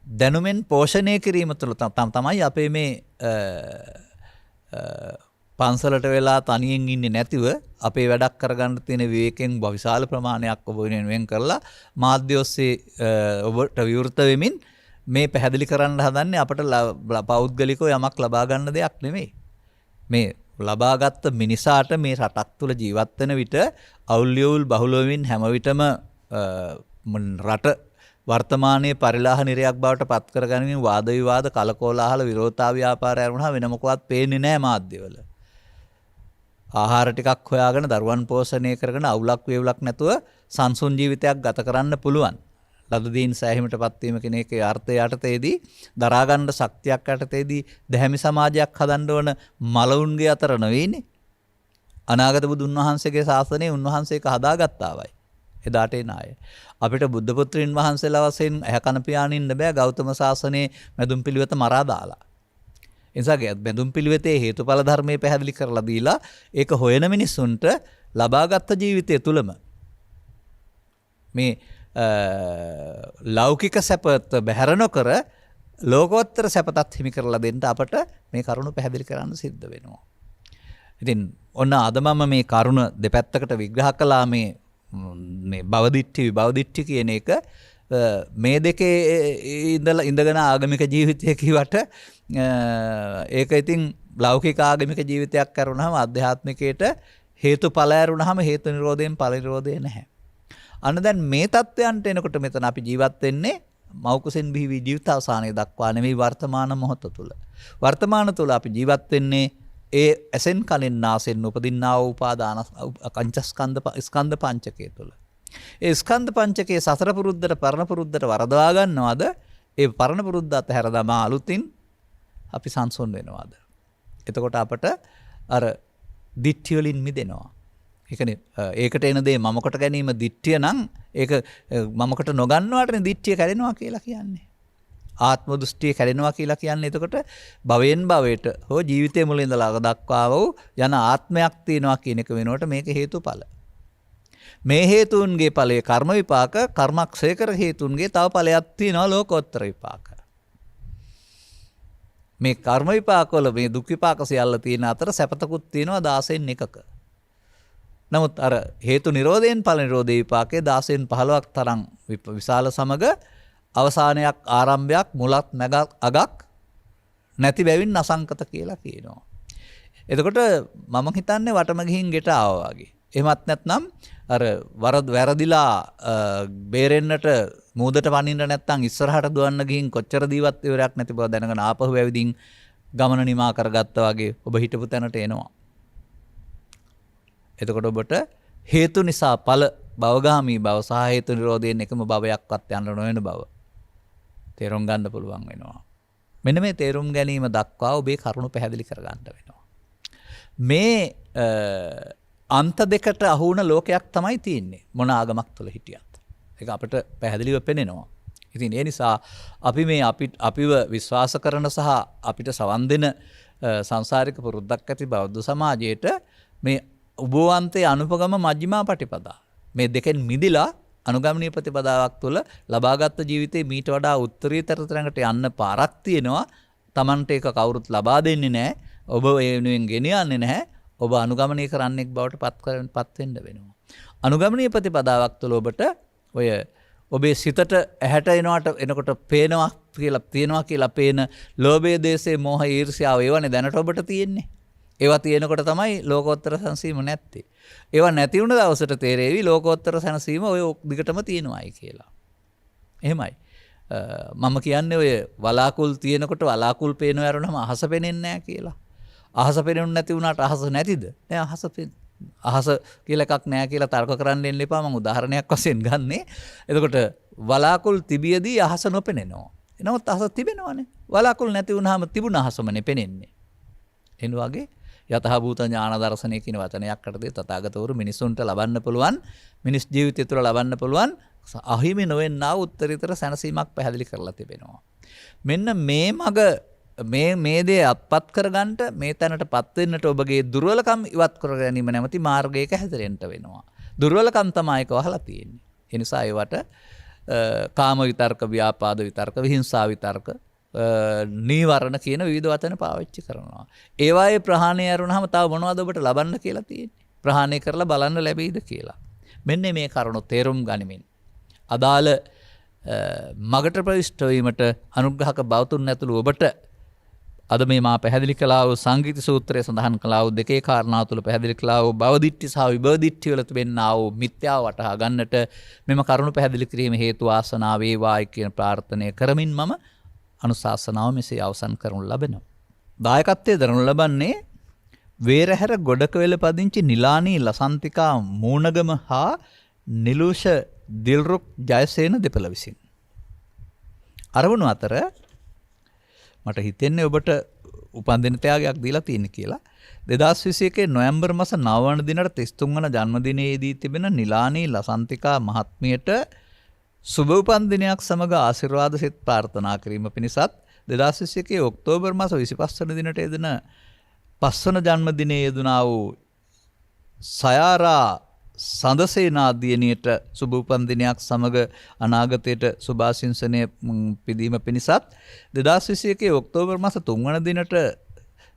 දැනුමෙන් පෝෂණය කිරීම තුළ තමයි අපේ මේ පන්සලට වෙලා තනියෙන් ඉන්නේ නැතිව අපේ වැඩක් කරගන්න තියෙන විවේකයෙන් විශාල ප්‍රමාණයක් ඔබ වෙනුවෙන් කරලා මාධ්‍ය ඔස්සේ ඔබට විවෘත වෙමින් මේ පැහැදිලි කරන්න හදන්නේ අපට පෞද්ගලිකව යමක් ලබා ගන්න දෙයක් නෙමෙයි. මේ ලබාගත් මිනිසාට මේ රටක් තුළ ජීවත් වෙන විට අවුල්යෝල් බහුල වෙමින් හැම විටම රට වර්තමානයේ පරිලාහ නිරයක් බවට පත් කරගනිමින් වාද විවාද කලකෝලාහල විරෝධතා ව්‍යාපාරය වුණා වෙන මොකවත් පේන්නේ නැහැ මාධ්‍යවල. ආහාර ටිකක් හොයාගෙන දරුවන් පෝෂණය කරගෙන අවුලක් වේවුලක් නැතුව සංසුන් ජීවිතයක් ගත කරන්න පුළුවන්. ලදදීන් සෑහීමටපත් වීම කියන එකේ අර්ථය යටතේදී දරා ගන්න ශක්තියක් යටතේදී දැහැමි සමාජයක් හදන්න ඕන මලවුන්ගේ අතර නෙවෙයිනේ. අනාගත බුදුන් වහන්සේගේ ශාසනය උන්වහන්සේක හදාගත්තාවයි. එදාට එන අය. අපිට බුද්ධ පුත්‍රයන් වහන්සේලා වශයෙන් ඇහැ කන පියාගෙන ඉන්න බෑ ගෞතම ශාසනයේ මැදුම් පිළිවෙත මරා දාලා. එනිසා මැදුම් පිළිවෙතේ හේතුඵල ධර්මයේ පැහැදිලි කරලා දීලා ඒක හොයන මිනිස්සුන්ට ලබාගත් ජීවිතය තුලම මේ ලෞකික සැපත බැහැර නොකර ලෝකෝත්තර සැපතත් හිමි කරලා දෙන්න අපට මේ කරුණ පැහැදිලි කරන්න සිද්ධ වෙනවා. ඉතින් ඔන්න අද මම මේ කරුණ දෙපැත්තකට විග්‍රහ කළා මේ භවදිට්ඨි විභවදිට්ඨි කියන එක මේ දෙකේ ඉඳගෙන ආගමික ජීවිතය කිව්වට ඒක ඉතින් ලෞකික ආගමික ජීවිතයක් කරුණාම අධ්‍යාත්මිකයට හේතුඵල ඇරුණාම හේතු නිරෝධයෙන් ඵල නිරෝධය නැහැ. අන්න දැන් මේ தත්වයන්ට එනකොට මෙතන අපි ජීවත් වෙන්නේ මෞකසෙන් බිහි ජීවිත අවසානයේ දක්වා නෙමෙයි වර්තමාන මොහොත තුල. වර්තමාන තුල අපි ජීවත් වෙන්නේ ඒ ඇසෙන් කනෙන් නාසෙන් උපදින්නා වූ උපාදාන ස්කන්ධ පංචකය තුළ. ඒ ස්කන්ධ පංචකයේ සතර පුරුද්දට පරණ පුරුද්දට වරදවා ගන්නවද? ඒ පරණ පුරුද්ද අතහැර දමා අලුතින් අපි සංසොන් වෙනවද? එතකොට අපට අර දිට්ඨිය වලින් මිදෙනවා. ඒකට එන දේ මමකට ගැනීම දිට්ඨිය නම් ඒක මමකට නොගන්නවාටනේ දිට්ඨිය කැඩෙනවා කියලා කියන්නේ. ආත්ම දෘෂ්ටිය කැඩෙනවා කියලා කියන්නේ එතකොට භවයෙන් භවයට හෝ ජීවිතයේ මුල ඉඳලා දක්වා වූ යන ආත්මයක් තියෙනවා කියන එක වෙනකොට මේක හේතුඵල. මේ හේතුන්ගේ ඵලයේ කර්ම විපාක කර්මක්ෂය කර හේතුන්ගේ තව ඵලයක් තියෙනවා ලෝකෝත්තර විපාක. මේ කර්ම විපාක වල මේ දුක් විපාක සියල්ල තියෙන අතර සැපතකුත් තියෙනවා 16න් එකක. නමුත් අර හේතු නිරෝධයෙන් ඵල නිරෝධේ විපාකයේ 16න් 15ක් තරම් විශාල සමග අවසානයක් ආරම්භයක් මුලක් මැගක් අගක් නැති බැවින් අසංකත කියලා කියනවා. එතකොට මම හිතන්නේ වටම ගිහින් ගෙට ආවා වගේ. එහෙමත් නැත්නම් අර වැරදිලා බේරෙන්නට මූදට වනින්න නැත්නම් ඉස්සරහට දුවන්න ගිහින් කොච්චර දීවත් ඉවරයක් නැති බව දැනගෙන ආපහු ඇවිදින් ගමන නිමා කරගත්තා වගේ ඔබ හිටපු තැනට එනවා. එතකොට ඔබට හේතු නිසා ඵල භවගාමී බව සහ හේතු නිරෝධයෙන් එකම භවයක්වත් යන්න නොවන බව තේරුම් ගන්න පුළුවන් වෙනවා. මෙන්න මේ තේරුම් ගැනීම දක්වා ඔබේ කරුණු පැහැදිලි කර ගන්න වෙනවා. මේ අන්ත දෙකට අහු වුණ ලෝකයක් තමයි තියෙන්නේ මොන ආගමක් තුළ හිටියත්. ඒක අපිට පැහැදිලිව පෙනෙනවා. ඉතින් ඒ නිසා අපි මේ අපිව විශ්වාස කරන සහ අපිට සවන් දෙන සංසාරික පුරුද්දක් ඇති බෞද්ධ සමාජයට මේ උභවන්තේ අනුපගම මජ්ක්‍ධිමා පටිපදා මේ දෙකෙන් මිදිලා අනුගමනීය ප්‍රතිපදාවක් තුළ ලබාගත් ජීවිතේ මීට වඩා උත්තරීතර තැනකට යන්න පාරක් තියෙනවා. Tamante එක කවුරුත් ලබා දෙන්නේ නැහැ. ඔබ ඒ වෙනුවෙන් ගෙනියන්නේ නැහැ. ඔබ අනුගමනය කරන්නෙක් බවට පත් වෙන්න වෙනවා. අනුගමනීය ප්‍රතිපදාවක් තුළ ඔබට ඔය ඔබේ සිතට ඇහැට එනකොට පේනවා කියලා තියෙනවා කියලා පේන ලෝභය, දේශය, මෝහය, ඊර්ෂ්‍යාව ඒවනේ දැනට ඔබට තියෙන්නේ. ඒවා තියෙනකොට තමයි ලෝකෝත්තර සංසීම නැත්තේ. ඒවා නැති වුණ දවසට තේරෙවි ලෝකෝත්තර සංසීම ඔය දිගටම තියෙනවායි කියලා. එහෙමයි. මම කියන්නේ ඔය වලාකුල් තියෙනකොට වලාකුල් පේනව යරුනම අහස පේන්නේ නැහැ කියලා. අහස පේනුනේ නැති වුණාට අහස නැතිද? නෑ අහස කියලා එකක් නැහැ කියලා තර්ක කරන්න එන්න එපා. මම උදාහරණයක් වශයෙන් ගන්නෙ. එතකොට වලාකුල් තිබියදී අහස නොපෙනෙනවා. එනමුත් අහස තිබෙනවනේ. වලාකුල් නැති වුණාම තිබුණ අහසමනේ පෙනෙන්නේ. එන වගේ යතහභූත ඥාන දර්ශනය කියන වචනයක් අටදී තථාගතවරු මිනිසුන්ට ලබන්න පුළුවන් මිනිස් ජීවිතය තුළ ලබන්න පුළුවන් අහිමි නොවෙන්නා උත්තරීතර සැනසීමක් පැහැදිලි කරලා තිබෙනවා. මෙන්න මේ මග මේ දේ අත්පත් කරගන්නට මේ තැනටපත් වෙන්නට ඔබගේ දුර්වලකම් ඉවත් කර ගැනීම නැමැති මාර්ගයක හැදෙන්න වෙනවා. දුර්වලකම් තමයි ඒක වහලා තියෙන්නේ. ඒ නිසා ඒවට කාම විතර්ක, ව්‍යාපාද විතර්ක, විහිංසා විතර්ක, නීවරණ කියන විවිධ වචන පාවිච්චි කරනවා. ඒවායේ ප්‍රහාණය අරුණාම තව මොනවද ඔබට ලබන්න කියලා තියෙන්නේ? ප්‍රහාණය කරලා බලන්න ලැබෙයිද කියලා. මෙන්න මේ කරුණු තේරුම් ගනිමින් අදාළ මගට ප්‍රවිෂ්ඨ වීමට අනුග්‍රහක බවතුන් ඇතුළු ඔබට අද මේ මා පැහැදිලි කළා වූ සංගීත සූත්‍රයේ සඳහන් කළා වූ දෙකේ කාරණා තුළ පැහැදිලි කළා වූ භවදිට්ඨි සහ විභවදිට්ඨි වල තිබෙනා වූ මිත්‍යාව වටහා ගන්නට මෙම කරුණු පැහැදිලි කිරීම හේතු වාසනා වේවායි කියන ප්‍රාර්ථනය කරමින් මම අනුශාසනාව මෙසේ අවසන් කරනු ලබනවා. දායකත්වයේ දරනු ලබන්නේ වේරහැර ගොඩකවෙල පදිංචි නිලානී ලසන්තිකා මූණගම හා නිලූෂ දිල්රුක් ජයසේන දෙපළ විසින්. අරවණු අතර මට හිතෙන්නේ ඔබට උපන්දින ත්‍යාගයක් දීලා තියෙන කියලා. 2021 නොවැම්බර් මාස 9 වන දිනට 33 වන ජන්මදිනයේදී තිබෙන නිලානී ලසන්තිකා මහත්මියට සුබ උපන්දිනයක් සමග ආශිර්වාද සිත ප්‍රාර්ථනා කිරීම පිණිසත් 2021 ඔක්තෝබර් මාස 25 වන දිනට යෙදෙන 5 වන ජන්මදිනයේ යෙදුනා වූ සයාරා සඳසේනා දියණියට සුබ උපන්දිනයක් සමග අනාගතයට සුභාශිංසනය පිදීම පිණිසත් 2021 ඔක්තෝබර් මාස 3 වන දිනට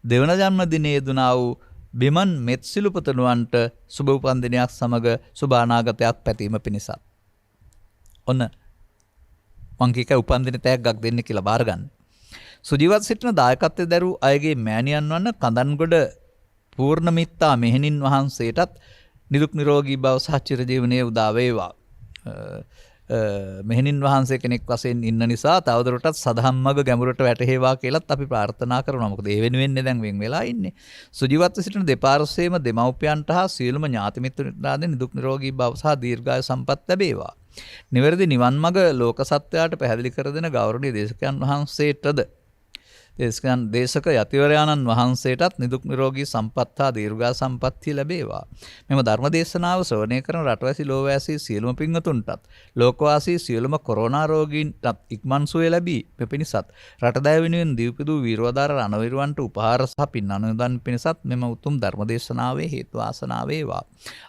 දෙවන ජන්මදිනයේ යෙදුනා වූ බිමන් මෙත්සිලුපතනුවන්ට සුබ උපන්දිනයක් සමග සුභ අනාගතයක් පැතීම පිණිසත්. ඔන්න මං කීක උපන්දින තෑග්ගක් දෙන්න කියලා බාර ගන්න. සුජීවත් සිටින දායකත්වයේ දරූ අයගේ මෑණියන් වන කඳන්ගොඩ පූර්ණමිත්තා මෙහෙණින් වහන්සේටත් නිදුක් නිරෝගී බව සහ චිරජීවනයේ උදා වේවා. මෙහෙණින් වහන්සේ කෙනෙක් වශයෙන් ඉන්න නිසා තවදුරටත් සදහම් මග ගැඹුරට වැටහෙවා කියලාත් අපි ප්‍රාර්ථනා කරනවා. මොකද ඒ වෙනුවෙන්නේ දැන් වෙන් වෙලා ඉන්නේ. සුජීවත්ව සිටින දෙපාර්ශ්වයේම දෙමව්පියන්ට හා සියලුම ඥාති මිත්‍රයන්ට නිදුක් නිරෝගී බව සහ දීර්ඝායු සම්පත් ලැබේවා. නිවැරදි නිවන් මඟ ලෝක සත්වයාට පැහැදිලි කර දෙන ගෞරවනීය දේශකයන් වහන්සේටද දේශක යතිවරයාණන් වහන්සේටත් නිදුක් නිරෝගී සම්පත් හා දීර්ඝායු සම්පත්තිය ලැබේවා. මෙම ධර්ම දේශනාව ශ්‍රවණය කරන රටවැසි ලෝවැසි සියලුම පින්වතුන්ටත් ලෝකවාසී සියලුම කොරෝනා රෝගීන්ටත් ඉක්මන් සුවය ලැබී මෙපිණිසත් රටදෑ වෙනුවෙන් දීපිදූ වීරවදාර රණවිරුවන්ට උපහාර සහ පින් අනුමෝදන් පිණිසත් මෙම උතුම් ධර්ම දේශනාවේ හේතු වාසනා වේවා.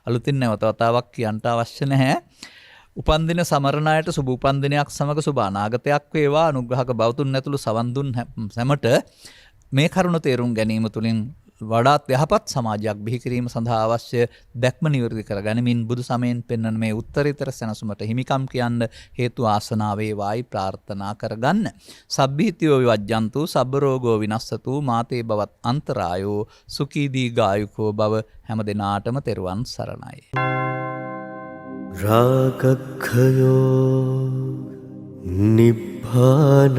අලුතින් නැවත වතාවක් කියන්ට අවශ්‍ය නැහැ. උපන්දින සමරණ අයට සුබ උපන්දිනයක් සමග සුබ අනාගතයක් වේවා. අනුග්‍රහක බවතුන් ඇතුළු සවන් දුන් සැමට මේ කරුණ තේරුම් ගැනීම තුළින් වඩාත් යහපත් සමාජයක් බිහි කිරීම සඳහා අවශ්‍ය දැක්ම නිවැරදි කර ගනිමින් බුදු සමයෙන් පෙන්වන මේ උත්තරීතර සැනසුමට හිමිකම් කියන්න හේතු ආසනාව වේවායි ප්‍රාර්ථනා කරගන්න. සබ්බීතියෝ විවජ්ජන්තු සබ්බ රෝගෝ විනස්සතු මාතේ බවත් අන්තරායෝ සුඛී දීඝායුකෝ භව හැම දිනාටම තෙරුවන් සරණයි. රාගක්ඛයෝ නිබ්බානං